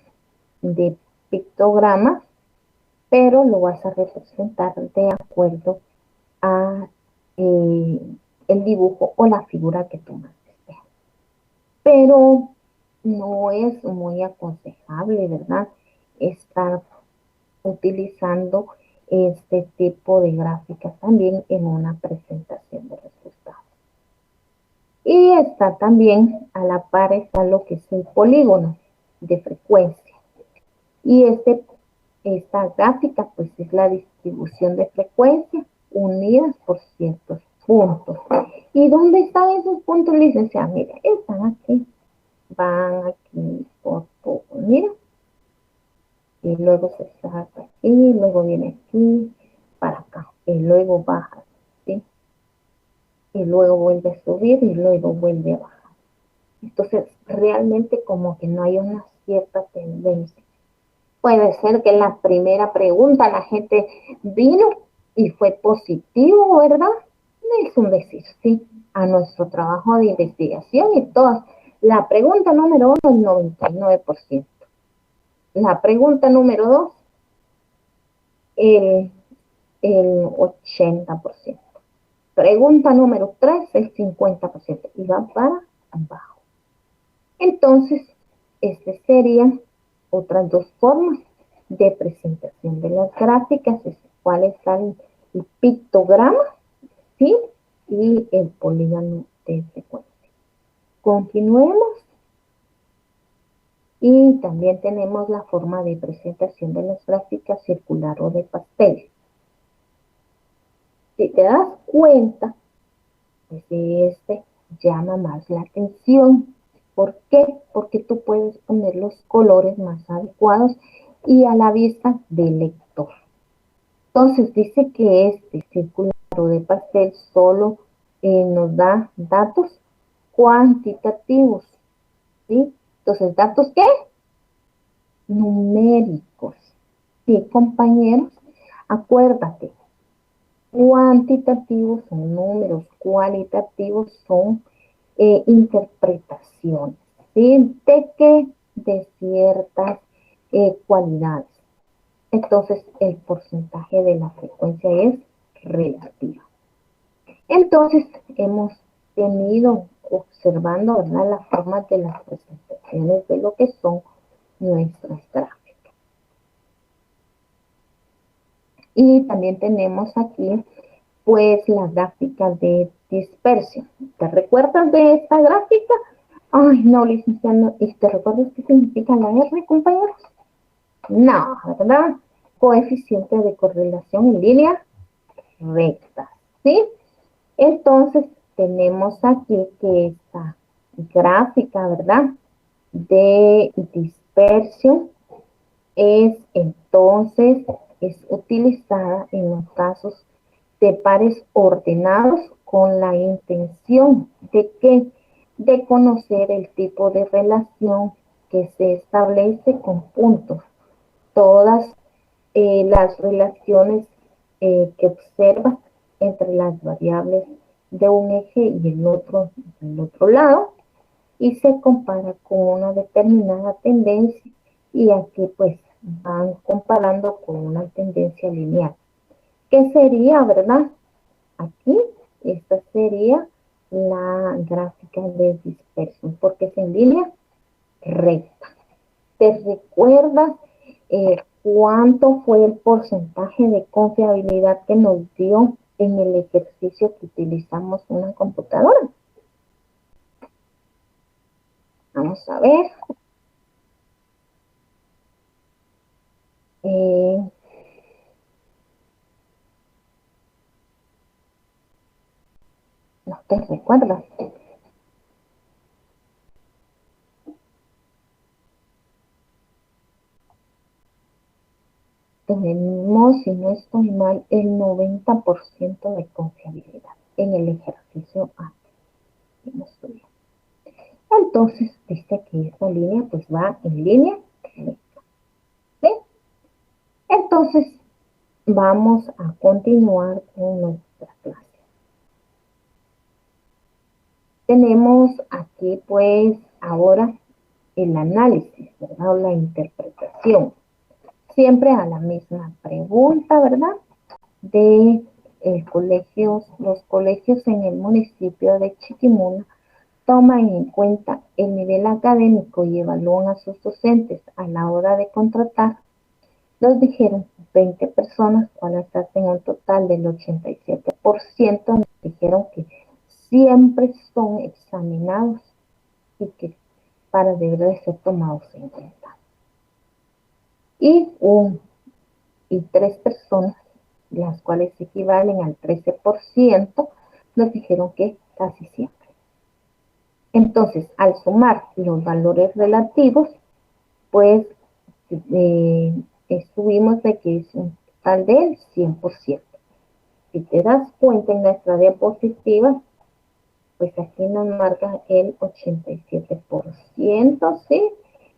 de pictogramas, pero lo vas a representar de acuerdo a el dibujo o la figura que tú mandes. Pero no es muy aconsejable, ¿verdad? Estar utilizando este tipo de gráficas también en una presentación de resultados. Y está también a la par está lo que es el polígono de frecuencia. Y esta gráfica pues es la distribución de frecuencia unidas por ciertos puntos. ¿Y dónde están esos puntos, licenciada? Mira, están aquí, van aquí por poco, mira. Y luego se saca aquí, luego viene aquí, para acá, y luego baja, ¿sí? Y luego vuelve a subir y luego vuelve a bajar. Entonces, realmente como que no hay una cierta tendencia. Puede ser que en la primera pregunta la gente vino y fue positivo, ¿verdad? Es un decir, sí, a nuestro trabajo de investigación y todas. La pregunta número 1, el 99%. La pregunta número 2, el, el 80%. Pregunta número 3, el 50%. Y va para abajo. Entonces, estas serían otras dos formas de presentación de las gráficas, cuáles salen el pictograma, ¿sí? Y el polígono de secuencia. Continuemos. Y también tenemos la forma de presentación de las gráficas circular o de pastel. Si te das cuenta, pues este llama más la atención. ¿Por qué? Porque tú puedes poner los colores más adecuados y a la vista del lector. Entonces dice que este circular o de pastel solo nos da datos cuantitativos, ¿sí? Entonces, ¿datos qué? Numéricos. Sí, compañeros, acuérdate, cuantitativos son números, cualitativos son interpretaciones, ¿sí? ¿De qué? De ciertas cualidades. Entonces, el porcentaje de la frecuencia es relativa. Entonces, hemos tenido observando, ¿verdad?, las formas de las presentaciones de lo que son nuestras gráficas. Y también tenemos aquí, pues, las gráficas de dispersión. ¿Te recuerdas de esta gráfica? Ay, no, licenciado, ¿te recuerdas qué significa la R, compañeros? No, ¿verdad? Coeficiente de correlación en línea recta, ¿sí? Entonces, tenemos aquí que esta gráfica, ¿verdad?, de dispersión es utilizada en los casos de pares ordenados con la intención de que de conocer el tipo de relación que se establece con puntos. Todas las relaciones que observa entre las variables de un eje y el otro del otro lado, y se compara con una determinada tendencia, y aquí pues van comparando con una tendencia lineal. ¿Qué sería, verdad? Aquí, esta sería la gráfica de dispersión, porque es en línea recta. ¿Te recuerdas cuánto fue el porcentaje de confiabilidad que nos dio en el ejercicio que utilizamos una computadora? Vamos a ver. ¿No te recuerdas? Tenemos, si no estoy mal, el 90% de confiabilidad en el ejercicio A. Entonces, dice que esta línea pues va en línea recta. ¿Sí? Entonces, vamos a continuar con nuestra clase. Tenemos aquí pues ahora el análisis, ¿verdad? O la interpretación. Siempre a la misma pregunta, ¿verdad? De los colegios en el municipio de Chiquimula toman en cuenta el nivel académico y evalúan a sus docentes a la hora de contratar. Nos dijeron 20 personas, cuales hacen un total del 87%, nos dijeron que siempre son examinados y que para deber ser tomados en cuenta. Y 3 personas, las cuales equivalen al 13%, nos dijeron que casi siempre. Entonces, al sumar los valores relativos, pues estuvimos de que es un total del 100%. Si te das cuenta en nuestra diapositiva, pues aquí nos marca el 87%, ¿sí?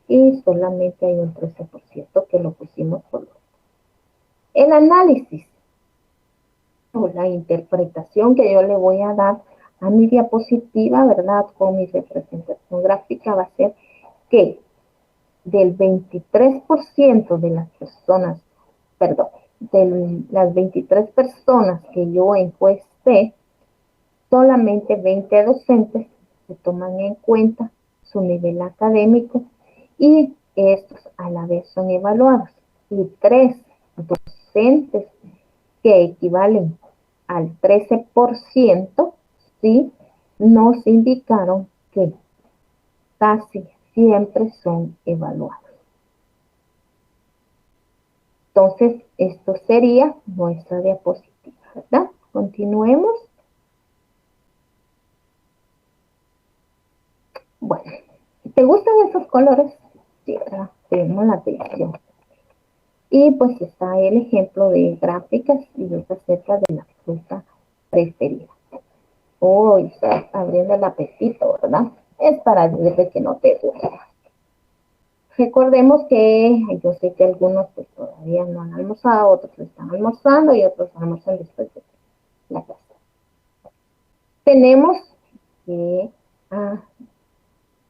Y solamente hay un 13% que lo pusimos por lo. El análisis. o la interpretación que yo le voy a dar a mi diapositiva, ¿verdad? Con mi representación gráfica va a ser que del 23% de las personas, perdón, de las 23 personas que yo encuesté, solamente 20 docentes se toman en cuenta su nivel académico y estos a la vez son evaluados. Y 3 docentes que equivalen al 13%, ¿sí? Nos indicaron que casi siempre son evaluados. Entonces, esto sería nuestra diapositiva, ¿verdad? Continuemos. Bueno, ¿te gustan esos colores? Sí, ¿verdad? Tenemos la atención. Y pues está el ejemplo de gráficas y es acerca de la fruta preferida. Hoy estás abriendo el apetito, ¿verdad? Es para decirte que no te gusta. Recordemos que yo sé que algunos pues todavía no han almorzado, otros están almorzando y otros almorzan después de la clase. Tenemos ah,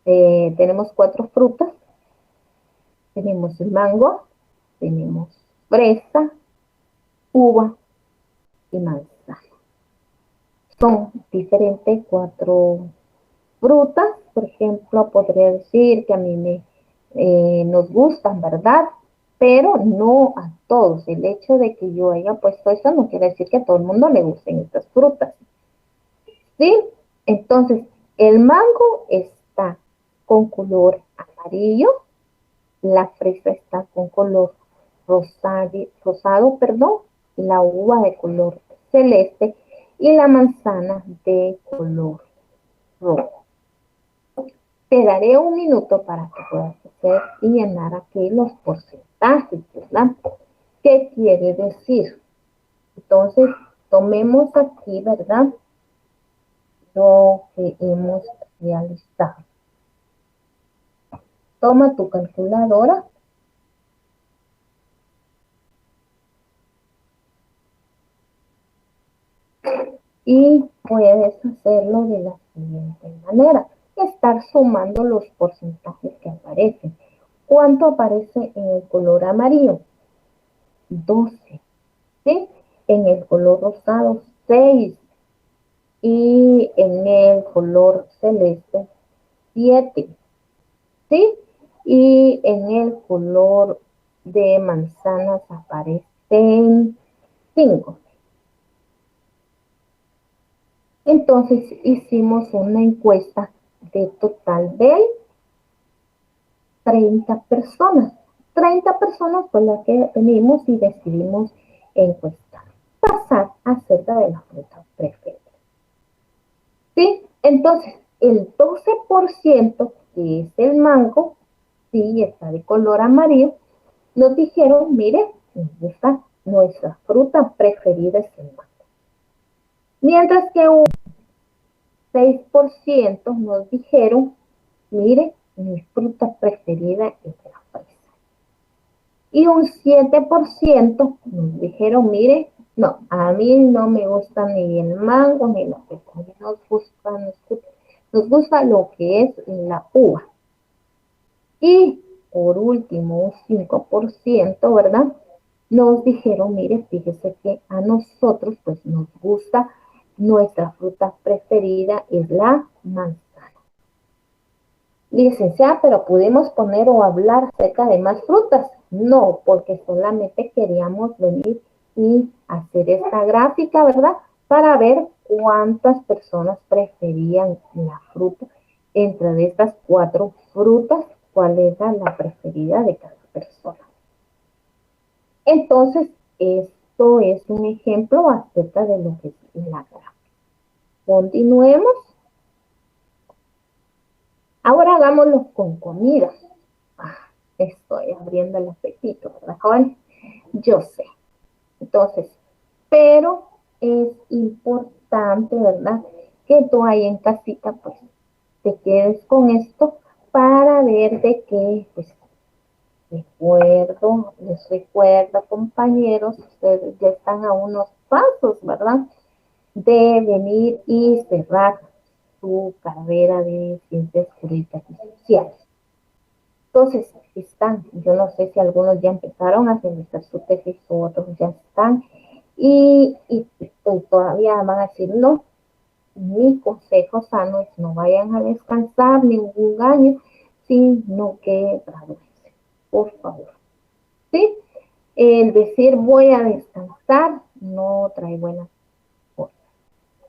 tenemos 4 frutas. Tenemos el mango, tenemos fresa, uva y manzana. Son diferentes 4 frutas. Por ejemplo, podría decir que a mí nos gustan, ¿verdad? Pero no a todos. El hecho de que yo haya puesto eso no quiere decir que a todo el mundo le gusten estas frutas. ¿Sí? Entonces, el mango está con color amarillo, la fresa está con color rosado, perdón, la uva de color celeste y la manzana de color rojo. Te daré un minuto para que puedas hacer y llenar aquí los porcentajes, ¿verdad? ¿Qué quiere decir? Entonces, tomemos aquí, ¿verdad? Lo que hemos realizado. Toma tu calculadora y puedes hacerlo de la siguiente manera. Estar sumando los porcentajes que aparecen. ¿Cuánto aparece en el color amarillo? 12. ¿Sí? En el color rosado, 6. Y en el color celeste, 7. ¿Sí? Y en el color de manzanas aparecen 5. Entonces hicimos una encuesta de total de 30 personas. 30 personas fue la que venimos y decidimos encuestar. Pasar acerca de la fruta preferida. ¿Sí? Entonces, el 12% que es el mango, sí, está de color amarillo, nos dijeron, mire, nos gusta nuestra fruta preferida es el mango. Mientras que un 6% nos dijeron, mire, mi fruta preferida es la fresa. Y un 7% nos dijeron, mire, no, a mí no me gusta ni el mango ni la fresa, a mí nos gusta lo que es la uva. Y por último, un 5%, ¿verdad? Nos dijeron, mire, fíjese que a nosotros pues nos gusta, nuestra fruta preferida es la manzana. Licenciada, pero pudimos poner o hablar acerca de más frutas. No, porque solamente queríamos venir y hacer esta gráfica, ¿verdad? Para ver cuántas personas preferían la fruta. Entre estas 4 frutas, cuál era la preferida de cada persona. Entonces, esto es un ejemplo acerca de lo que es la gráfica. Continuemos. Ahora hagámoslo con comida. Estoy abriendo el apetito, ¿verdad, joven? Yo sé. Entonces, pero es importante, ¿verdad? Que tú ahí en casita, pues, te quedes con esto para ver de qué, pues, les recuerdo, compañeros, ustedes ya están a unos pasos, ¿verdad? De venir y cerrar su carrera de ciencias jurídicas y sociales. Entonces, están, yo no sé si algunos ya empezaron a realizar su tesis o otros ya están, y todavía van a decir, no, mi consejo sano es no vayan a descansar ningún año, sino que gradúense, por favor. ¿Sí? El decir voy a descansar no trae buenas cosas,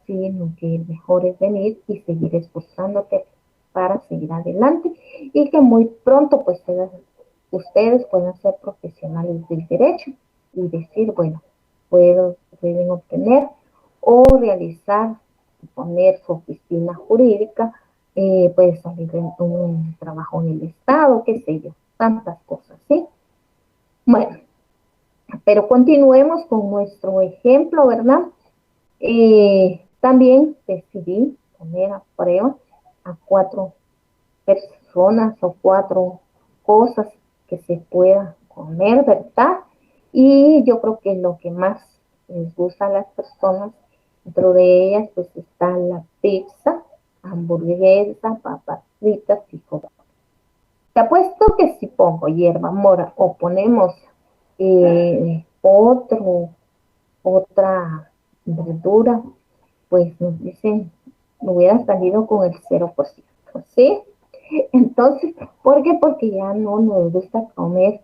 sino que el mejor es venir y seguir esforzándote para seguir adelante y que muy pronto pues ustedes puedan ser profesionales del derecho y decir, bueno, pueden obtener o realizar, poner su oficina jurídica, puede salir de un trabajo en el Estado, qué sé yo, tantas cosas, ¿sí? Bueno, pero continuemos con nuestro ejemplo, ¿verdad? También decidí poner a prueba a 4 personas o 4 cosas que se puedan comer, ¿verdad? Y yo creo que lo que más les gusta a las personas, dentro de ellas, pues está la pizza, hamburguesa, papas fritas y coca. Te apuesto que si pongo hierba mora o ponemos otra verdura, pues nos dicen, me hubiera salido con el 0%, ¿sí? Entonces, ¿por qué? Porque ya no nos gusta comer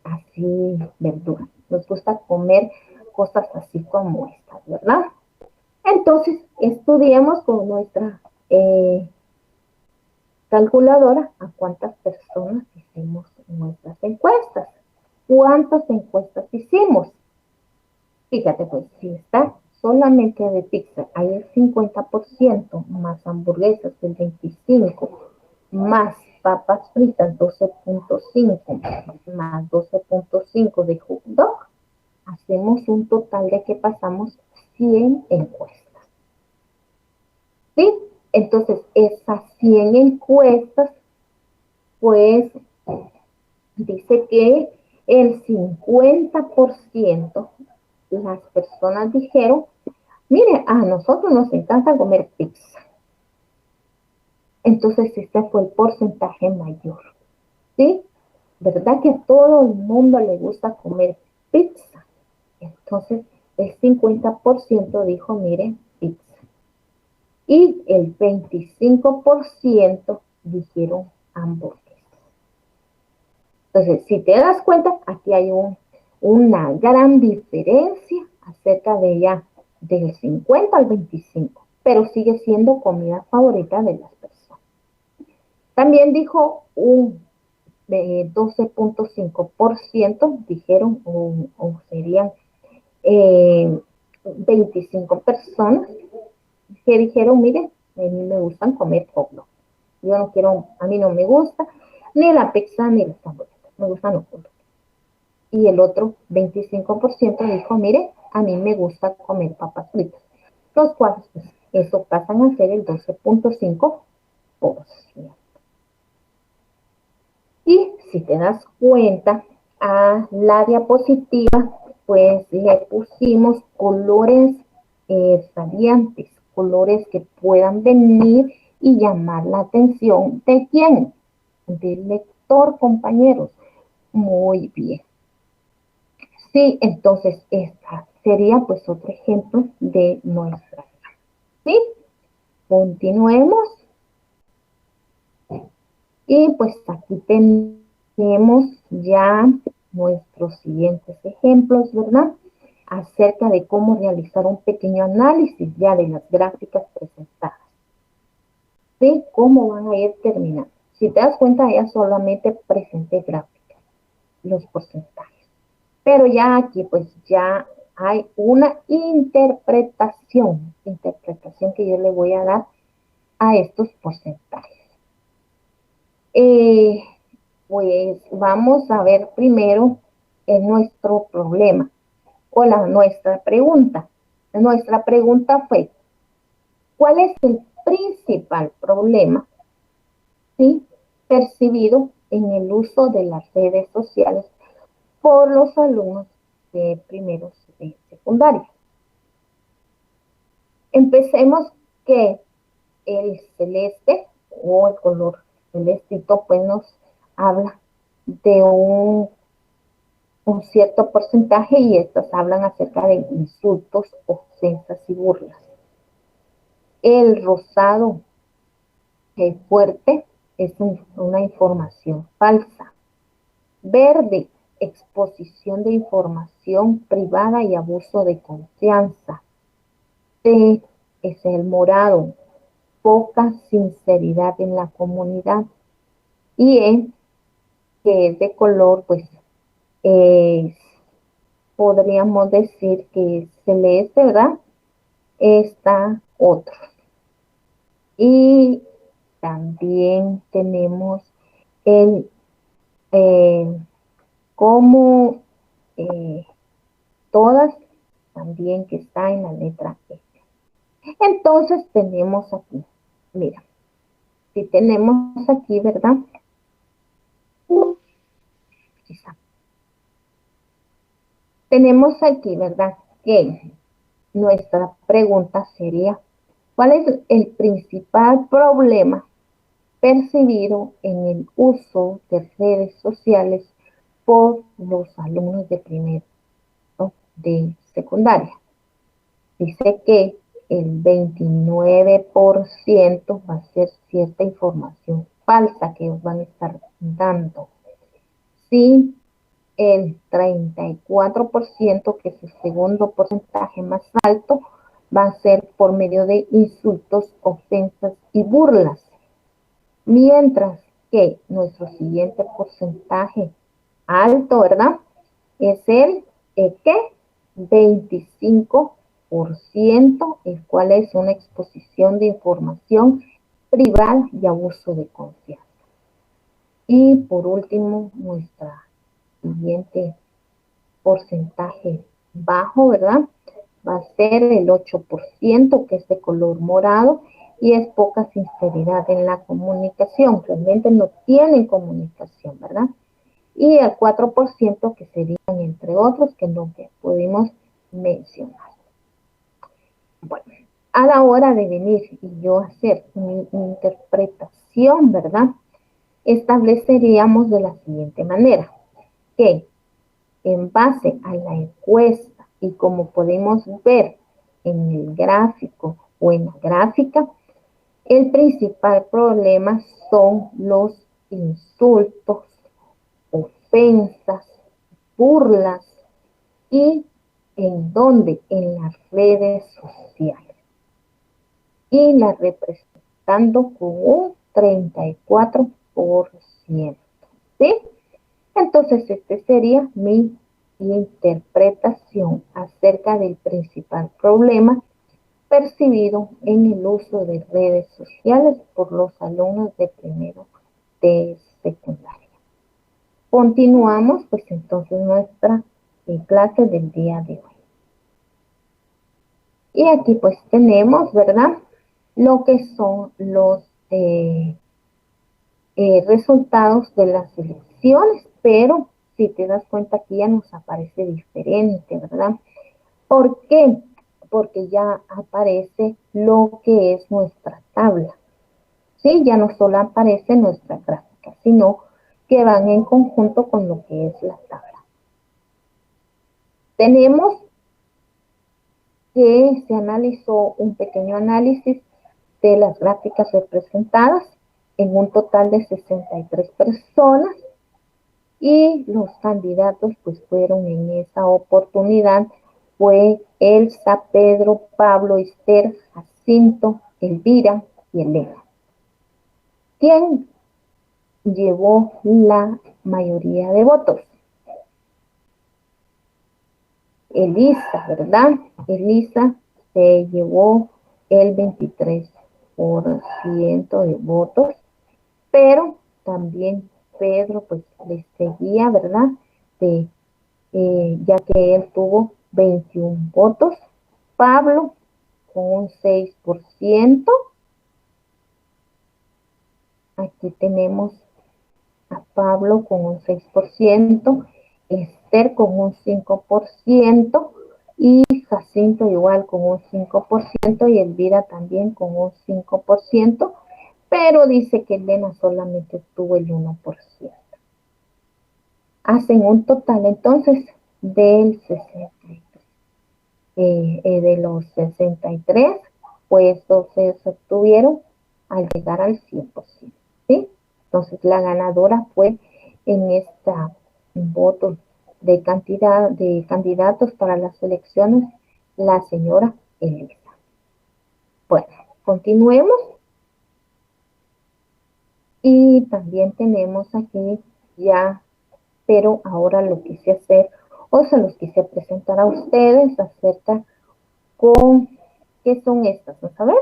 así verdura, nos gusta comer cosas así como estas, ¿verdad? Entonces, estudiemos con nuestra calculadora a cuántas personas hicimos nuestras encuestas. ¿Cuántas encuestas hicimos? Fíjate, pues, si está solamente de pizza, hay el 50%, más hamburguesas el 25%, más papas fritas 12.5, más 12.5 de hot dog, hacemos un total de que pasamos 100 encuestas. ¿Sí? Entonces, esas 100 encuestas, pues, dice que el 50% las personas dijeron, mire, a nosotros nos encanta comer pizza. Entonces este fue el porcentaje mayor, ¿sí? ¿Verdad que a todo el mundo le gusta comer pizza? Entonces el 50% dijo, mire, pizza. Y el 25% dijeron hamburguesas. Entonces, si te das cuenta, aquí hay una gran diferencia acerca de ella, del 50 al 25, pero sigue siendo comida favorita de las personas. También dijo un 12.5%, dijeron, o serían 25 personas que dijeron, mire, a mí me gustan comer hot dog. Yo no quiero, a mí no me gusta ni la pizza ni los hamburguesas, me gustan los hot dogs. Y el otro 25% dijo, mire, a mí me gusta comer papas fritas. Los cuales, pues, eso pasan a ser el 12.5%. Y si te das cuenta, a la diapositiva, pues le pusimos colores radiantes, colores que puedan venir y llamar la atención de quién, del lector, compañeros. Muy bien. Sí, entonces esta sería pues otro ejemplo de nuestra. ¿Sí? Continuemos. Y pues aquí tenemos ya nuestros siguientes ejemplos, ¿verdad? Acerca de cómo realizar un pequeño análisis ya de las gráficas presentadas. ¿Sí? ¿Cómo van a ir terminando? Si te das cuenta, ya solamente presenté gráficas, los porcentajes. Pero ya aquí pues ya hay una interpretación que yo le voy a dar a estos porcentajes. Pues vamos a ver primero nuestro problema o nuestra pregunta. Nuestra pregunta fue, ¿cuál es el principal problema, ¿sí?, percibido en el uso de las redes sociales por los alumnos de primeros de secundaria. Empecemos que el celeste o el color celestito pues nos habla de un cierto porcentaje y estas hablan acerca de insultos, ofensas y burlas. El rosado fuerte es una información falsa. Verde, exposición de información privada y abuso de confianza. T es el morado, poca sinceridad en la comunidad. Y E, que es de color, pues podríamos decir que celeste, ¿verdad? Está otro. Y también tenemos el como todas, también que está en la letra E. Entonces tenemos aquí, mira, si tenemos aquí, ¿verdad? Quizá. Tenemos aquí, ¿verdad? Que nuestra pregunta sería, ¿cuál es el principal problema percibido en el uso de redes sociales por los alumnos de primero de secundaria? Dice que el 29% va a ser cierta información falsa que ellos van a estar dando. Sí, el 34%, que es el segundo porcentaje más alto, va a ser por medio de insultos, ofensas y burlas. Mientras que nuestro siguiente porcentaje alto, ¿verdad? Es el ¿qué? 25%, el cual es una exposición de información privada y abuso de confianza. Y por último, nuestra siguiente porcentaje bajo, ¿verdad? Va a ser el 8%, que es de color morado, y es poca sinceridad en la comunicación. Realmente no tienen comunicación, ¿verdad? Y el 4%, que serían entre otros que no pudimos mencionar. Bueno, a la hora de venir y yo hacer mi interpretación, ¿verdad? Estableceríamos de la siguiente manera, que en base a la encuesta y como podemos ver en el gráfico o en la gráfica, el principal problema son los insultos, ofensas, burlas y en donde en las redes sociales y la representando con un 34%. ¿Sí? Entonces, este sería mi interpretación acerca del principal problema percibido en el uso de redes sociales por los alumnos de primero de secundaria. Continuamos, pues entonces, nuestra clase del día de hoy. Y aquí pues tenemos, ¿verdad? Lo que son los resultados de las elecciones, pero si te das cuenta aquí ya nos aparece diferente, ¿verdad? ¿Por qué? Porque ya aparece lo que es nuestra tabla. Sí, ya no solo aparece nuestra gráfica, sino que van en conjunto con lo que es la tabla. Tenemos que se analizó un pequeño análisis de las gráficas representadas en un total de 63 personas y los candidatos pues fueron en esa oportunidad fue Elsa, Pedro, Pablo, Esther, Jacinto, Elvira y Elena. ¿Quién llevó la mayoría de votos? Elisa, ¿verdad? Elisa se llevó el 23% de votos, pero también Pedro pues le seguía, ¿verdad? Ya que él tuvo 21 votos, Pablo con un 6%, aquí tenemos a a Pablo con un 6%, Esther con un 5%, y Jacinto igual con un 5%, y Elvira también con un 5%, pero dice que Elena solamente tuvo el 1%. Hacen un total entonces del 63. De los 63, pues 12 se obtuvieron al llegar al 100%, ¿sí? Entonces la ganadora fue en esta voto de cantidad de candidatos para las elecciones, la señora Elisa. Bueno, continuemos. Y también tenemos aquí ya, pero ahora lo quise hacer, o se los quise presentar a ustedes acerca con qué son estas, ¿no? A ver,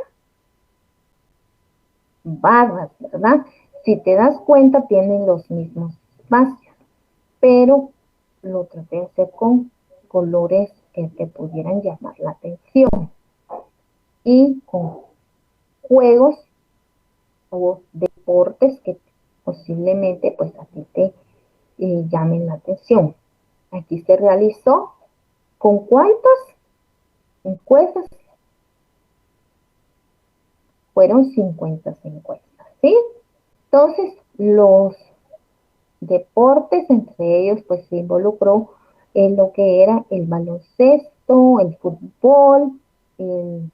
barras, ¿verdad? Si te das cuenta, tienen los mismos espacios, pero lo traté de hacer con colores que te pudieran llamar la atención y con juegos o deportes que posiblemente pues a ti te llamen la atención. Aquí se realizó con cuántas encuestas. Fueron 50 encuestas, ¿sí? Entonces, los deportes, entre ellos, pues se involucró en lo que era el baloncesto, el fútbol, el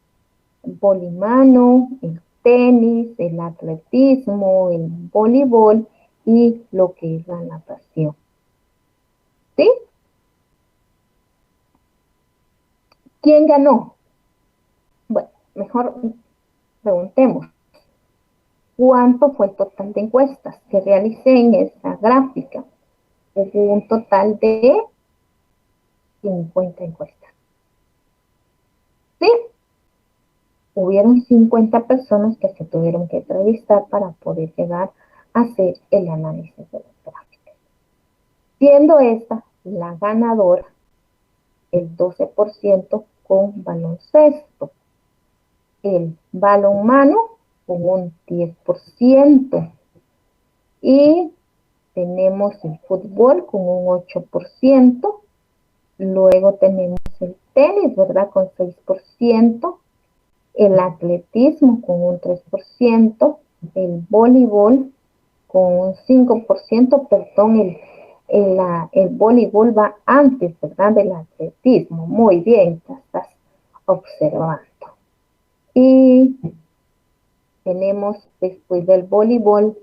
voleibol, el tenis, el atletismo, el voleibol y lo que es la natación, ¿sí? ¿Quién ganó? Bueno, mejor preguntemos. ¿Cuánto fue el total de encuestas que realicé en esta gráfica? Hubo un total de 50 encuestas. ¿Sí? Hubieron 50 personas que se tuvieron que entrevistar para poder llegar a hacer el análisis de las gráficas. Siendo esta la ganadora, el 12% con baloncesto, el balonmano con un 10%, y tenemos el fútbol con un 8%, luego tenemos el tenis, ¿verdad? Con 6%, el atletismo con un 3%, el voleibol con un 5%, perdón, el voleibol va antes, ¿verdad? Del atletismo. Muy bien, ya estás observando. Y tenemos después del voleibol,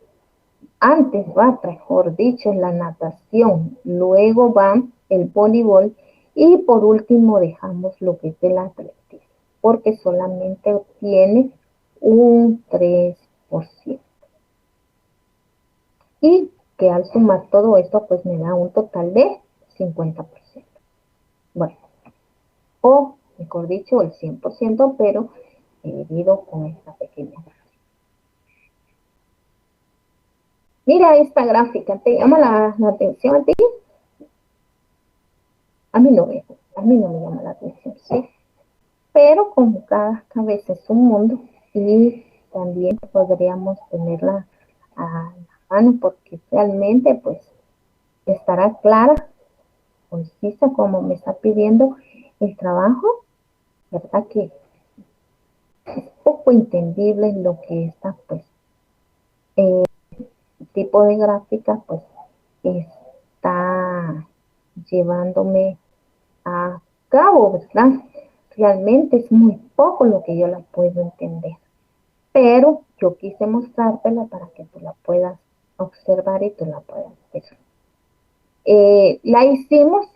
antes va, mejor dicho, la natación, luego va el voleibol y por último dejamos lo que es el atletismo, porque solamente obtiene un 3%. Y que al sumar todo esto, pues me da un total de 50%. Bueno, o mejor dicho, el 100%, pero dividido con esta pequeña. Mira esta gráfica, ¿te llama la atención a ti? A mí no me llama la atención, ¿sí? Pero como cada cabeza es un mundo y también podríamos tenerla a la mano porque realmente pues estará clara, concisa como me está pidiendo el trabajo, ¿verdad? Que es poco entendible lo que está pues tipo de gráfica pues está llevándome a cabo, ¿verdad? Realmente es muy poco lo que yo la puedo entender, pero yo quise mostrártela para que tú la puedas observar y tú la puedas ver. La hicimos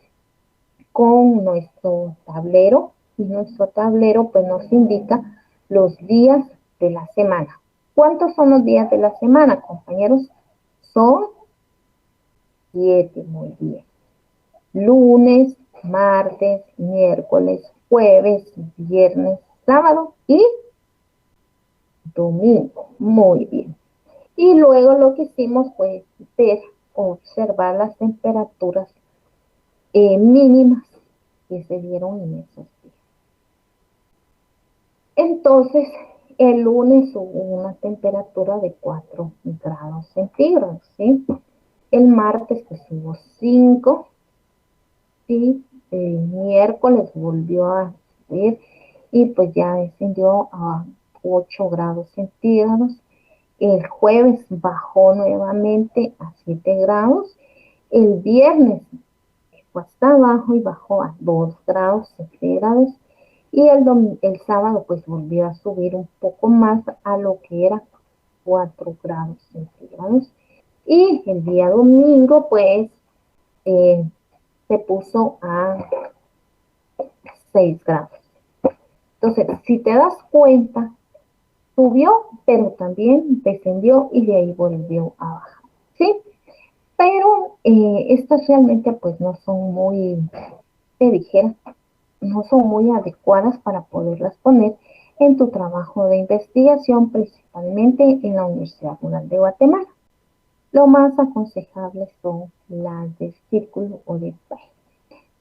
con nuestro tablero y nuestro tablero pues nos indica los días de la semana. ¿Cuántos son los días de la semana, compañeros? Son 7, muy bien. Lunes, martes, miércoles, jueves, viernes, sábado y domingo. Muy bien. Y luego lo que hicimos fue ver, observar las temperaturas mínimas que se dieron en esos días. Entonces, el lunes hubo una temperatura de 4 grados centígrados, ¿sí? El martes pues hubo 5 y el miércoles volvió a subir y pues ya descendió a 8 grados centígrados. El jueves bajó nuevamente a 7 grados. El viernes fue hasta abajo y bajó a 2 grados centígrados. Y el sábado pues volvió a subir un poco más a lo que era 4 grados centígrados. Y el día domingo pues eh, se puso a 6 grados. Entonces, si te das cuenta, subió, pero también descendió y de ahí volvió a bajar, ¿sí? Pero estas realmente pues no son muy, te dijera, no son muy adecuadas para poderlas poner en tu trabajo de investigación, principalmente en la Universidad Rural de Guatemala. Lo más aconsejable son las de círculo o de país,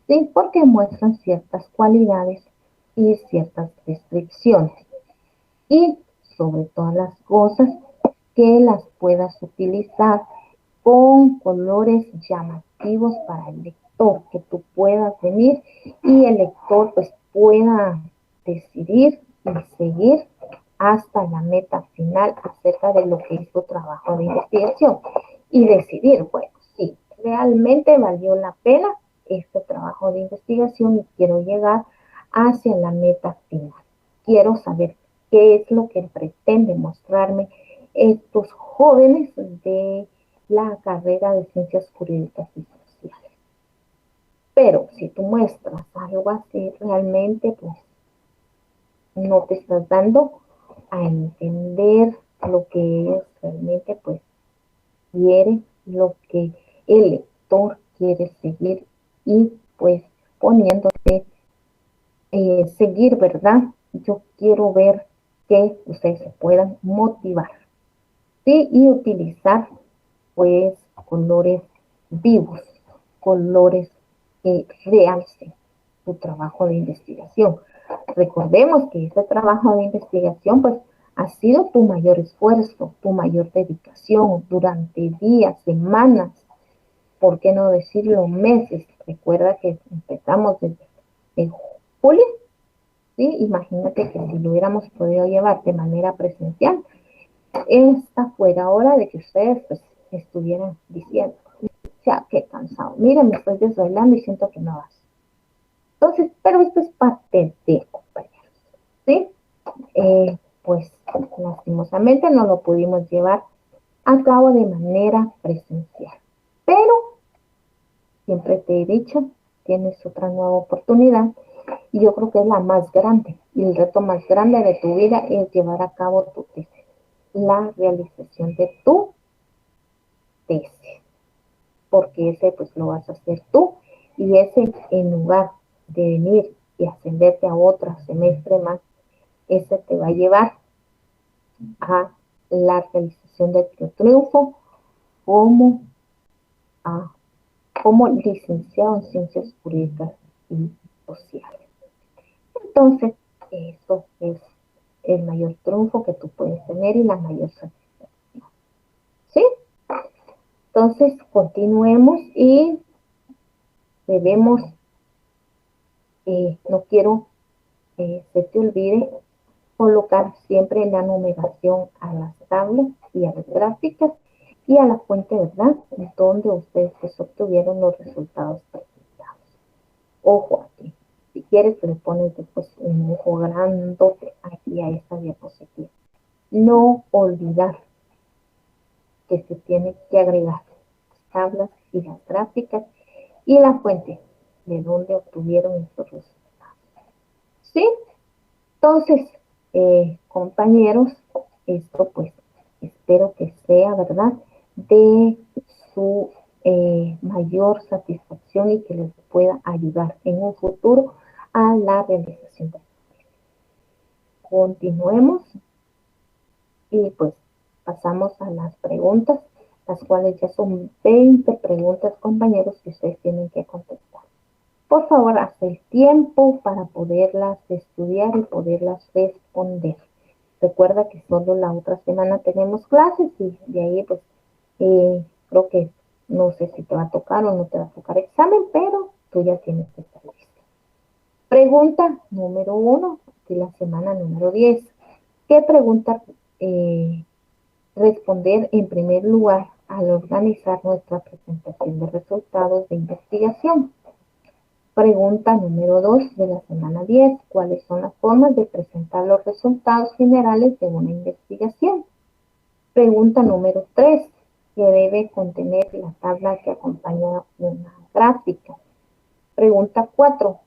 ¿sí? Porque muestran ciertas cualidades y ciertas descripciones. Y sobre todas las cosas, que las puedas utilizar con colores llamativos para el lector, que tú puedas venir y el lector pues pueda decidir y seguir hasta la meta final acerca de lo que es tu trabajo de investigación y decidir, bueno, si realmente valió la pena este trabajo de investigación y quiero llegar hacia la meta final. Quiero saber qué es lo que pretende mostrarme estos jóvenes de la carrera de Ciencias Jurídicas y Sociales. Pero si tú muestras algo así, realmente pues no te estás dando a entender lo que es realmente pues quiere, lo que el lector quiere seguir y pues poniéndose seguir, ¿verdad? Yo quiero ver que ustedes se puedan motivar, ¿sí? Y utilizar pues colores vivos, colores que realcen tu trabajo de investigación. Recordemos que este trabajo de investigación pues ha sido tu mayor esfuerzo, tu mayor dedicación durante días, semanas, por qué no decirlo meses. Recuerda que empezamos desde julio, ¿sí? Imagínate que si lo hubiéramos podido llevar de manera presencial, esta fuera hora de que ustedes pues estuvieran diciendo, ya, qué cansado, mira, me estoy desvelando y siento que no vas. Entonces, pero esto es parte de, compañeros, ¿sí? Pues lastimosamente no lo pudimos llevar a cabo de manera presencial. Pero siempre te he dicho, tienes otra nueva oportunidad y yo creo que es la más grande y el reto más grande de tu vida es llevar a cabo tu tesis, la realización de tu tesis, porque ese pues lo vas a hacer tú y ese en lugar de venir y ascenderte a otro semestre más, ese te va a llevar a la realización de tu triunfo como, a, como licenciado en Ciencias Jurídicas y Sociales. Entonces, eso es el mayor triunfo que tú puedes tener y la mayor satisfacción. ¿Sí? Entonces, continuemos y debemos, no quiero se te olvide colocar siempre la numeración a las tablas y a las gráficas y a la fuente, ¿verdad? Donde ustedes pues, obtuvieron los resultados presentados. Ojo aquí. Si quieres, le pones después un ojo grandote aquí a esta diapositiva. No olvidar que se tiene que agregar las tablas y las gráficas y la fuente de donde obtuvieron estos resultados. ¿Sí? Entonces, compañeros, esto pues espero que sea, ¿verdad?, de su mayor satisfacción y que les pueda ayudar en un futuro a la realización de. Continuemos y pues pasamos a las preguntas, las cuales ya son 20 preguntas, compañeros, que ustedes tienen que contestar. Por favor, haz el tiempo para poderlas estudiar y poderlas responder. Recuerda que solo la otra semana tenemos clases y de ahí pues creo que No sé si te va a tocar o no te va a tocar examen, pero tú ya tienes que estar listo. Pregunta número 1 de la semana número 10. ¿Qué pregunta responder en primer lugar al organizar nuestra presentación de resultados de investigación? Pregunta número 2 de la semana 10. ¿Cuáles son las formas de presentar los resultados generales de una investigación? Pregunta número 3. ¿Qué debe contener la tabla que acompaña una gráfica? Pregunta 4.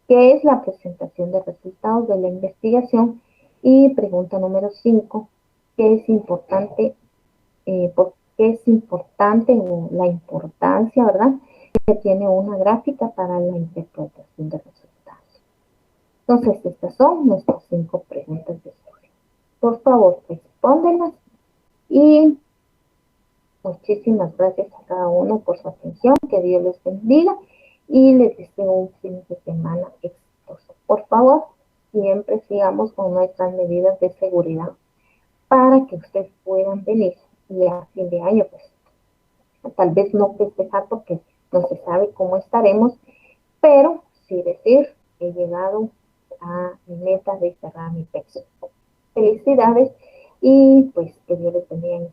¿Qué es la presentación de resultados de la investigación? Y pregunta número 5. ¿Qué es importante? ¿Por qué es importante o la importancia, verdad, que tiene una gráfica para la interpretación de resultados? Entonces, estas son nuestras 5 preguntas de estudio. Por favor, respóndelas y muchísimas gracias a cada uno por su atención. Que Dios les bendiga y les deseo un fin de semana exitoso. Por favor, siempre sigamos con nuestras medidas de seguridad para que ustedes puedan venir y a fin de año, pues, tal vez no festejar porque no se sabe cómo estaremos, pero sí decir, he llegado a mi meta de cerrar mi peso. Felicidades y pues que Dios les bendiga.